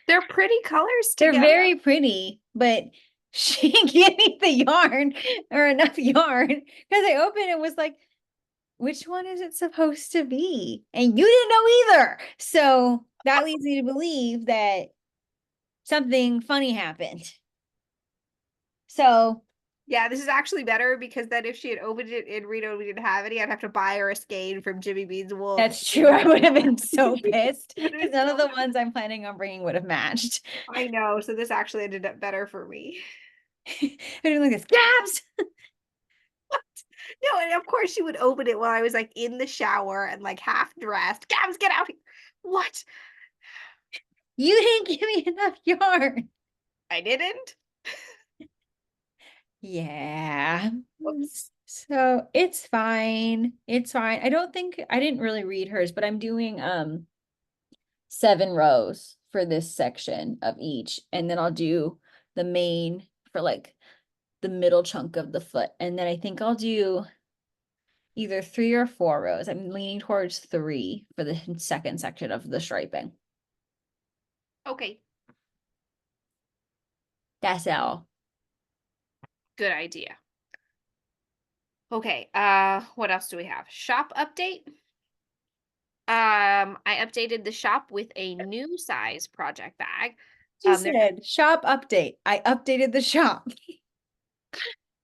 they're pretty colors they're together. very pretty, but she gave me the yarn or enough yarn because I opened it was like, which one is it supposed to be? And you didn't know either. So that leads me to believe that something funny happened. So yeah, this is actually better because then if she had opened it and Rito didn't have any, I'd have to buy her a skein from Jimmy Bean's wool. that's true. I would have been so pissed because none of the ones I'm planning on bringing would have matched. I know. So this actually ended up better for me. I didn't like this. Gabz! No, and of course she would open it while I was like in the shower and like half dressed. Gabz, get out here. What? You didn't give me enough yarn. I didn't. Yeah. Whoops. So it's fine. It's fine. I didn't really read hers, but I'm doing 7 rows for this section of each. And then I'll do the main for like the middle chunk of the foot. And then I think I'll do either 3 or 4 rows. I'm leaning towards 3 for the second section of the striping. Okay, That's all. good idea. Okay, what else do we have? Shop update. I updated the shop with a new size project bag. She There said, shop update. I updated the shop.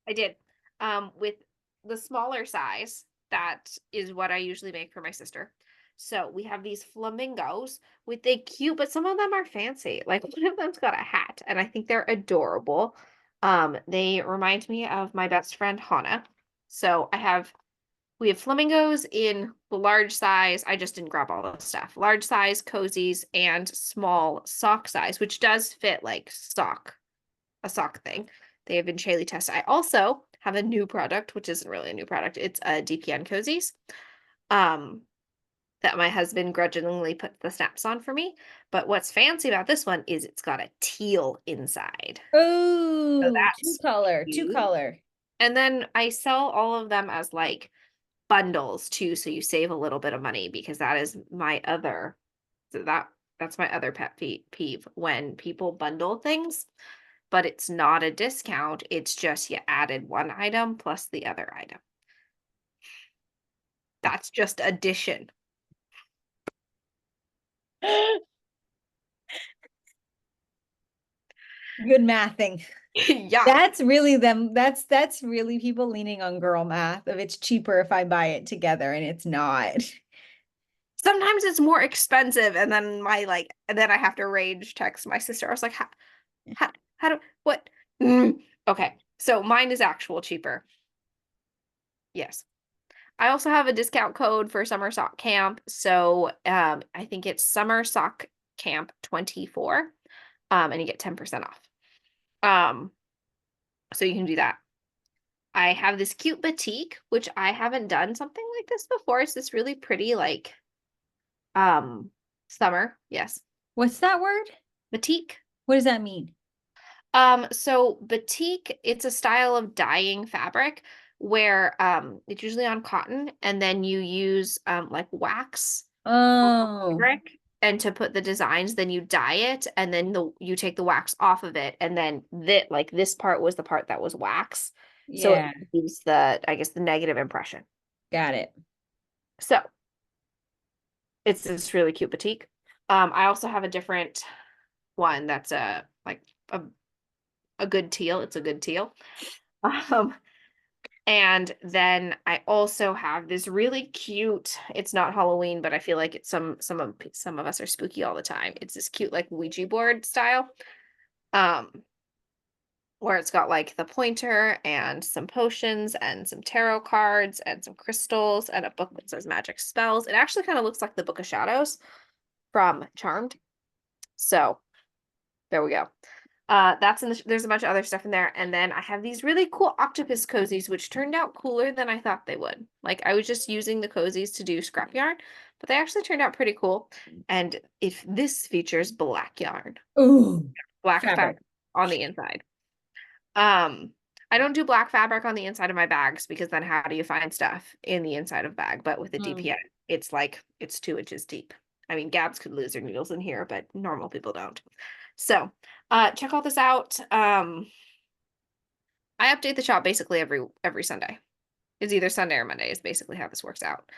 I did. With the smaller size, that is what I usually make for my sister. So we have these flamingos with they cute, but some of them are fancy. Like one of them's got a hat, and I think they're adorable. They remind me of my best friend Hannah. So we have flamingos in the large size. I just didn't grab all the stuff. Large size, cozies, and small sock size, which does fit like a sock thing. They have been Chaley tested. I also have a new product, which isn't really a new product. It's a DPN Cozies. That my husband grudgingly put the snaps on for me. But what's fancy about this one is it's got a teal inside. So Oh, two that's color, two cute. color. And then I sell all of them as like bundles too, so you save a little bit of money because that is my other so that's my other pet peeve when people bundle things, but it's not a discount. It's just you added one item plus the other item. That's just addition. Good mathing. Yeah. That's really them. That's really people leaning on girl math. If it's cheaper if I buy it together and it's not. Sometimes it's more expensive, and then and then I have to rage text my sister. I was like, how do what? Okay, so mine is actual cheaper. Yes. I also have a discount code for summer sock camp. So I think it's summer sock camp 24. And you get 10% off. Um, so you can do that. I have this cute batik, which I haven't done something like this before. It's this really pretty, like summer. Yes. What's that word? Batik. What does that mean? So batik, it's a style of dyeing fabric where it's usually on cotton, and then you use like wax Oh, fabric, and to put the designs, then you dye it, and then you take the wax off of it, and then this part was the part that was wax, so it yeah, gives the I guess the negative impression. got it. So it's this really cute batik. I also have a different one that's a a good teal. It's a good teal. Um, And then I also have this really cute, it's not Halloween, but I feel like it's some of us are spooky all the time. It's this cute like Ouija board style. Um, where it's got like the pointer and some potions and some tarot cards and some crystals and a book that says magic spells. It actually kind of looks like the Book of Shadows from Charmed. So there we go. That's there's a bunch of other stuff in there. And then I have these really cool octopus cozies, which turned out cooler than I thought they would. Like I was just using the cozies to do scrap yarn, but they actually turned out pretty cool. And if this features black yarn, Ooh, black fabric. fabric on the inside. Um, I don't do black fabric on the inside of my bags because then how do you find stuff in the inside of bag? But with a DPN, it's like it's 2 inches deep. I mean, Gabs could lose their needles in here, but normal people don't. So check all this out. I update the shop basically every Sunday. It's either Sunday or Monday is basically how this works out.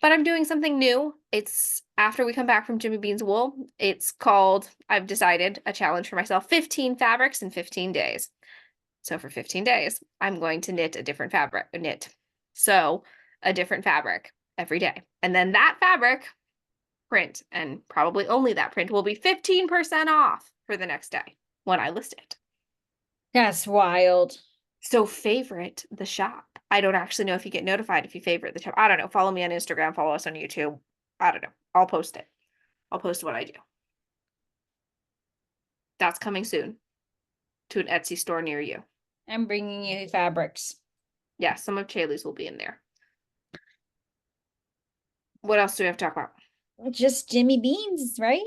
But I'm doing something new. It's after we come back from Jimmy Bean's wool. It's called, I've decided, a challenge for myself, 15 fabrics in 15 days. So for 15 days, I'm going to knit a different fabric, So a different fabric every day. And then that fabric print, and probably only that print, will be 15% off for the next day when I list it. That's wild. So favorite the shop. I don't actually know if you get notified if you favorite the shop. I don't know. Follow me on Instagram, follow us on YouTube. I don't know. I'll post it. I'll post what I do. That's coming soon. to an Etsy store near you. I'm bringing you fabrics. Yeah, some of Chaley's will be in there. What else do we have to talk about? Just Jimmy Beans, right?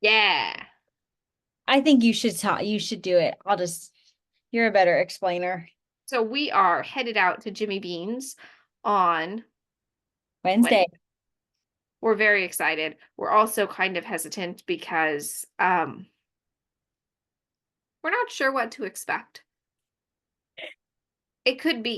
Yeah. I think you should do it. You're a better explainer. So we are headed out to Jimmy Bean's on Wednesday. Wednesday. We're very excited. We're also kind of hesitant because we're not sure what to expect. It could be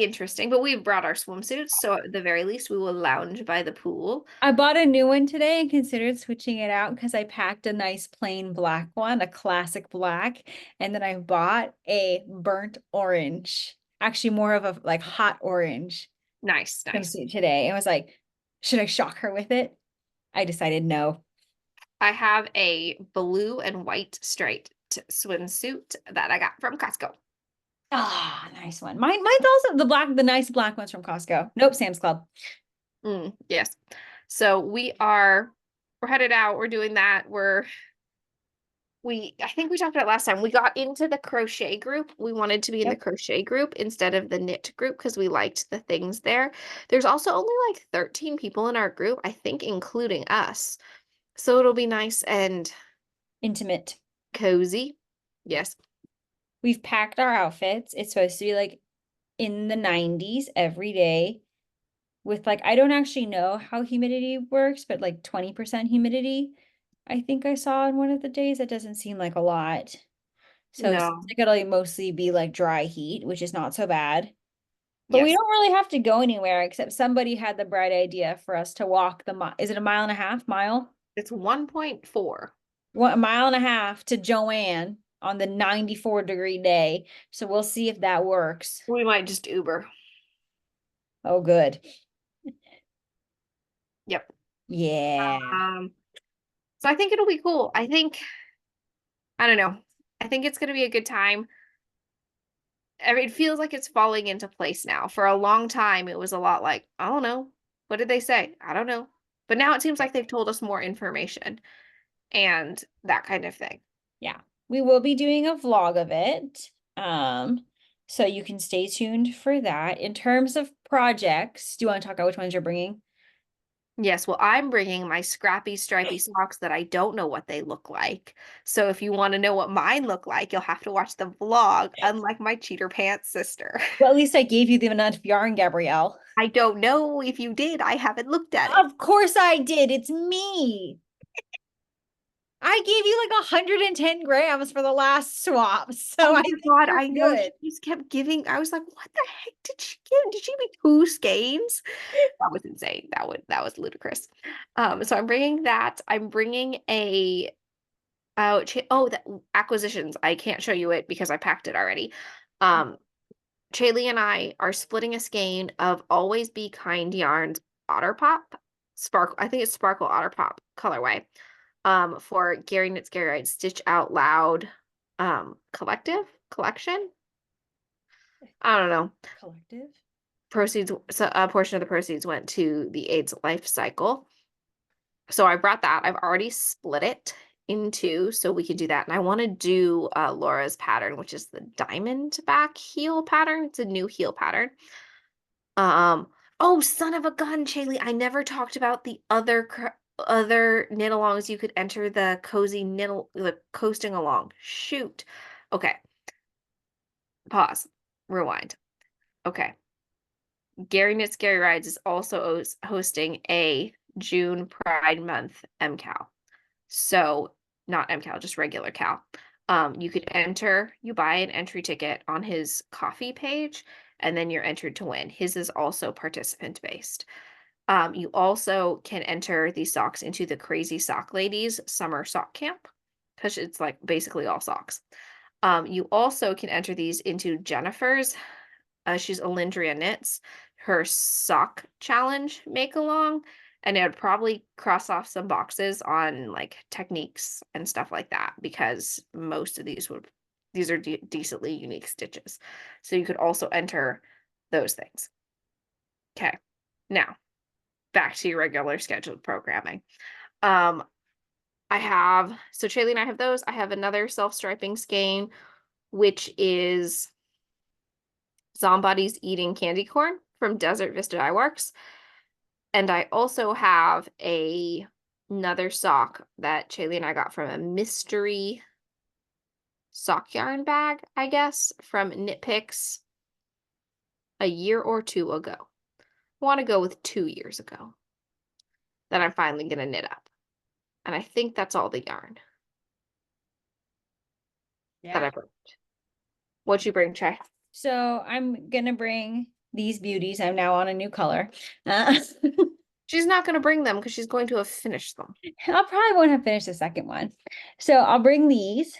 interesting, but we've brought our swimsuits, so at the very least we will lounge by the pool. I bought a new one today and considered switching it out because I packed a nice plain black one, a classic black, and then I bought a burnt orange, actually more of a like hot orange Nice. swimsuit today. And was like, should I shock her with it? I decided no. I have a blue and white striped swimsuit that I got from Costco. Ah, nice one. Mine's also the nice black ones from Costco. Nope, Sam's Club. Yes. So we're headed out. We're doing that. I think we talked about last time. We got into the crochet group. We wanted to be in the crochet group instead of the knit group because we liked the things there. There's also only like 13 people in our group, I think, including us. So it'll be nice and Intimate. cozy. Yes. We've packed our outfits. It's supposed to be like in the 90s every day with like, I don't actually know how humidity works, but like 20% humidity. I think I saw in one of the days. It doesn't seem like a lot. So it seems No. like it'll mostly be like dry heat, which is not so bad. But we Yes. don't really have to go anywhere except somebody had the bright idea for us to walk is it a mile and a half mile? It's 1.4. A mile and a half to Joanne on the 94-degree day. So we'll see if that works. We might just Uber. Oh, good. Yep. Yeah. So I think it'll be cool. I don't know. I think it's going to be a good time. I mean, it feels like it's falling into place now. For a long time, it was a lot like, I don't know. What did they say? I don't know. But now it seems like they've told us more information and that kind of thing. Yeah. We will be doing a vlog of it. So you can stay tuned for that. In terms of projects, do you want to talk about which ones you're bringing? Yes, well, I'm bringing my scrappy stripy socks that I don't know what they look like. So if you want to know what mine look like, you'll have to watch the vlog, unlike my cheater pants sister. Well, at least I gave you the enough yarn, Gabrielle. I don't know if you did. I haven't looked at it. Of course I did. It's me. I gave you like 110 grams for the last swap. So Oh I my think God, you're I know she good. just kept giving. I was like, what the heck did she give? Did she be two skeins? That was insane. That was ludicrous. So I'm bringing that. I'm bringing the acquisitions. I can't show you it because I packed it already. Chaley and I are splitting a skein of Always Be Kind Yarns Otter Pop Sparkle. I think it's Sparkle Otter Pop colorway. For Gary Knits Gary Wright Stitch Out Loud collection. I don't know. Collective. Proceeds, so a portion of the proceeds went to the AIDS life cycle. So I brought that. I've already split it in two, so we can do that. And I want to do Laura's pattern, which is the diamond back heel pattern. It's a new heel pattern. Oh, son of a gun, Chaley. I never talked about the other knit-alongs you could enter the the coasting along. Shoot. Okay. Pause. Rewind. Okay. Gary Knits Gary Rides is also hosting a June Pride Month MCAL. So not MCAL, just regular Cal. You could you buy an entry ticket on his coffee page, and then you're entered to win. His is also participant based. You also can enter these socks into the Crazy Sock Ladies summer sock camp because it's like basically all socks. You also can enter these into Jennifer's. She's Alindria Knits, her sock challenge make along, and it would probably cross off some boxes on like techniques and stuff like that because most of these are decently unique stitches. So you could also enter those things. Okay, now back to your regular scheduled programming. So Chaley and I have those. I have another self-striping skein which is Zombody's Eating Candy Corn from Desert Vista Dye Works. And I also have another sock that Chaylee and I got from a mystery sock yarn bag, I guess, from Knit Picks a year or two ago. I want to go with 2 years ago that I'm finally going to knit up. And I think that's all the yarn that I brought. What'd you bring, Chay? So I'm gonna bring these beauties. I'm now on a new color. Uh, She's not going to bring them because she's going to have finished them. I'll probably won't have finished the second one. So I'll bring these,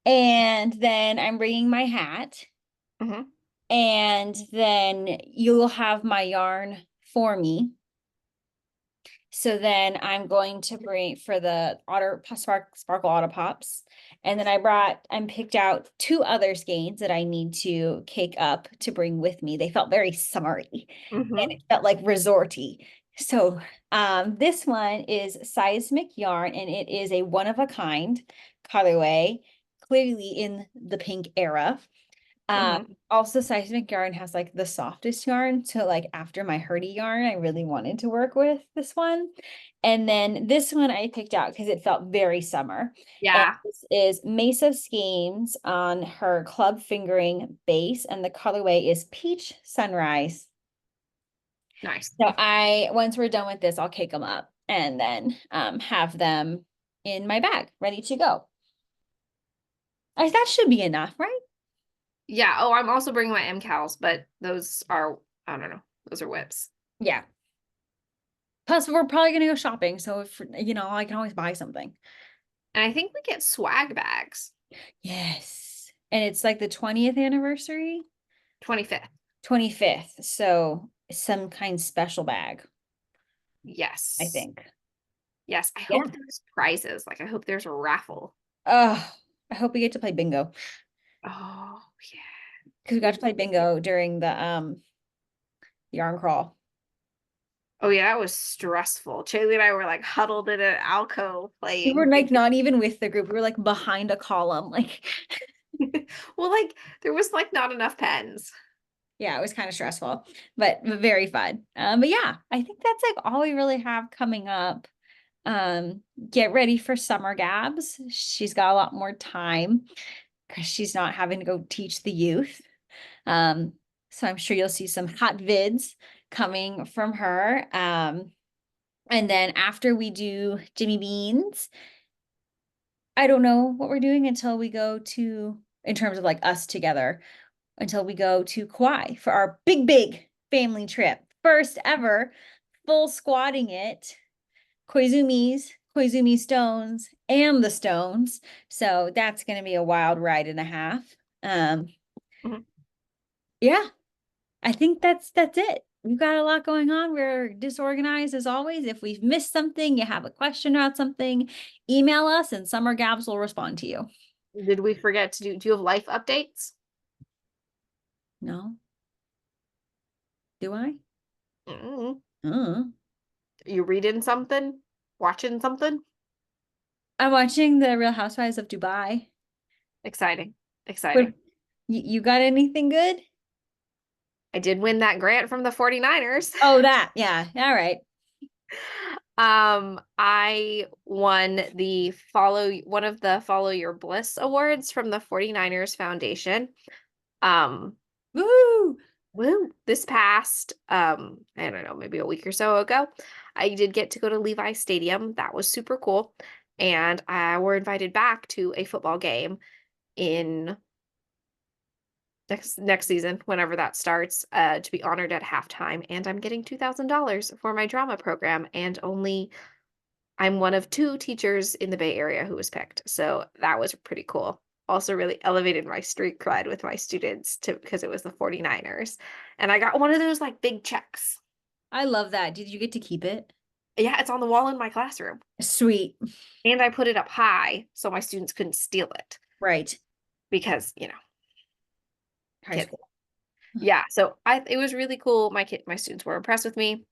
and then I'm bringing my hat, Mm-hmm. and then you'll have my yarn for me. So then I'm going to bring for the Sparkle Auto Pops. And then I picked out 2 other skeins that I need to cake up to bring with me. They felt very summery and Mm-hmm. it felt like resorty. So this one is Seismic Yarn, and it is a one-of-a-kind colorway, clearly in the pink era. Mm-hmm. Also Seismic Yarn has like the softest yarn. So like after my Hurdy yarn, I really wanted to work with this one. And then this one I picked out because it felt very summer. And Yeah. this is Mesa Schemes on her club fingering base, and the colorway is Peach Sunrise. Nice. So once we're done with this, I'll cake them up and then have them in my bag, ready to go. That should be enough, right? Yeah. Oh, I'm also bringing my MCALs, but those are, I don't know, those are whips. Yeah. Plus, we're probably gonna go shopping, so if I can always buy something. And I think we get swag bags. Yes. And it's like the 20th anniversary, 25th. 25th. So some kind special bag, I Yes. think. Yes. I Yeah. hope there's prizes. Like, I hope there's a raffle. Oh, I hope we get to play bingo. Oh, yeah. Because we got to play bingo during the yarn crawl. Oh, yeah. That was stressful. Chaylee and I were like huddled in an alcove We were playing. like not even with the group. We were like behind a column. Like, Well, like, there was like not enough pens. yeah, it was kind of stressful, but very fun. But yeah, I think that's like all we really have coming up. Get ready for summer Gabs. She's got a lot more time because she's not having to go teach the youth. Um, so I'm sure you'll see some hot vids coming from her. And then after we do Jimmy Beans, I don't know what we're doing until we go to, in terms of like us together, until we go to Kauai for our big family trip. First ever full squatting it. Koizumi Stones, and the Stones. So that's going to be a wild ride and a half. Mhm. Yeah, I think that's it. We've got a lot going on. We're disorganized as always. If we've missed something, you have a question about something, email us and Summer Gabs will respond to you. Did we forget to do you have life updates? No? Do I? Mm. Uh. You reading something? Watching something? I'm watching The Real Housewives of Dubai. Exciting. What, Exciting. you got anything good? I did win that grant from the 49ers. Oh, that. Yeah. All right. I won one of the Follow Your Bliss awards from the 49ers Foundation. Um, Woo! woo, this past I don't know, maybe a week or so ago, I did get to go to Levi Stadium. That was super cool. And we're invited back to a football game in next season, whenever that starts, to be honored at halftime. And I'm getting $2,000 for my drama program, and I'm one of 2 teachers in the Bay Area who was picked. So that was pretty cool. Also really elevated my street cred with my students because it was the 49ers. And I got one of those like big checks. I love that. Did you get to keep it? Yeah, it's on the wall in my classroom. Sweet. And I put it up high so my students couldn't steal it Right. because, High kids. school. Yeah, so it was really cool. My students were impressed with me.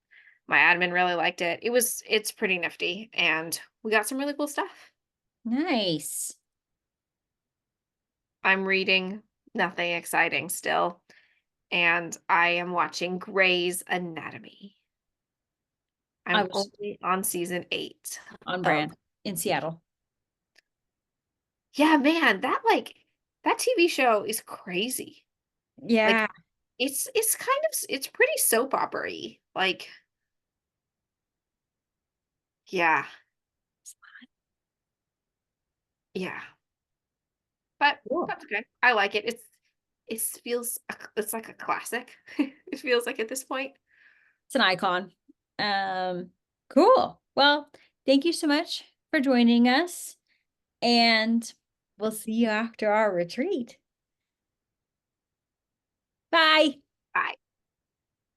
My admin really liked it. It's pretty nifty, and we got some really cool stuff. Nice. I'm reading nothing exciting still, and I am watching Grey's Anatomy. I I'm was only on season 8 on of brand in Seattle. Yeah, man, that TV show is crazy. Like, Yeah. it's kind of it's pretty soap opera-y. Like, yeah, yeah. But Cool. that's okay. I like it. It's like a classic. It feels like at this point. It's an icon. Cool. Well, thank you so much for joining us, and we'll see you after our retreat. Bye. Bye.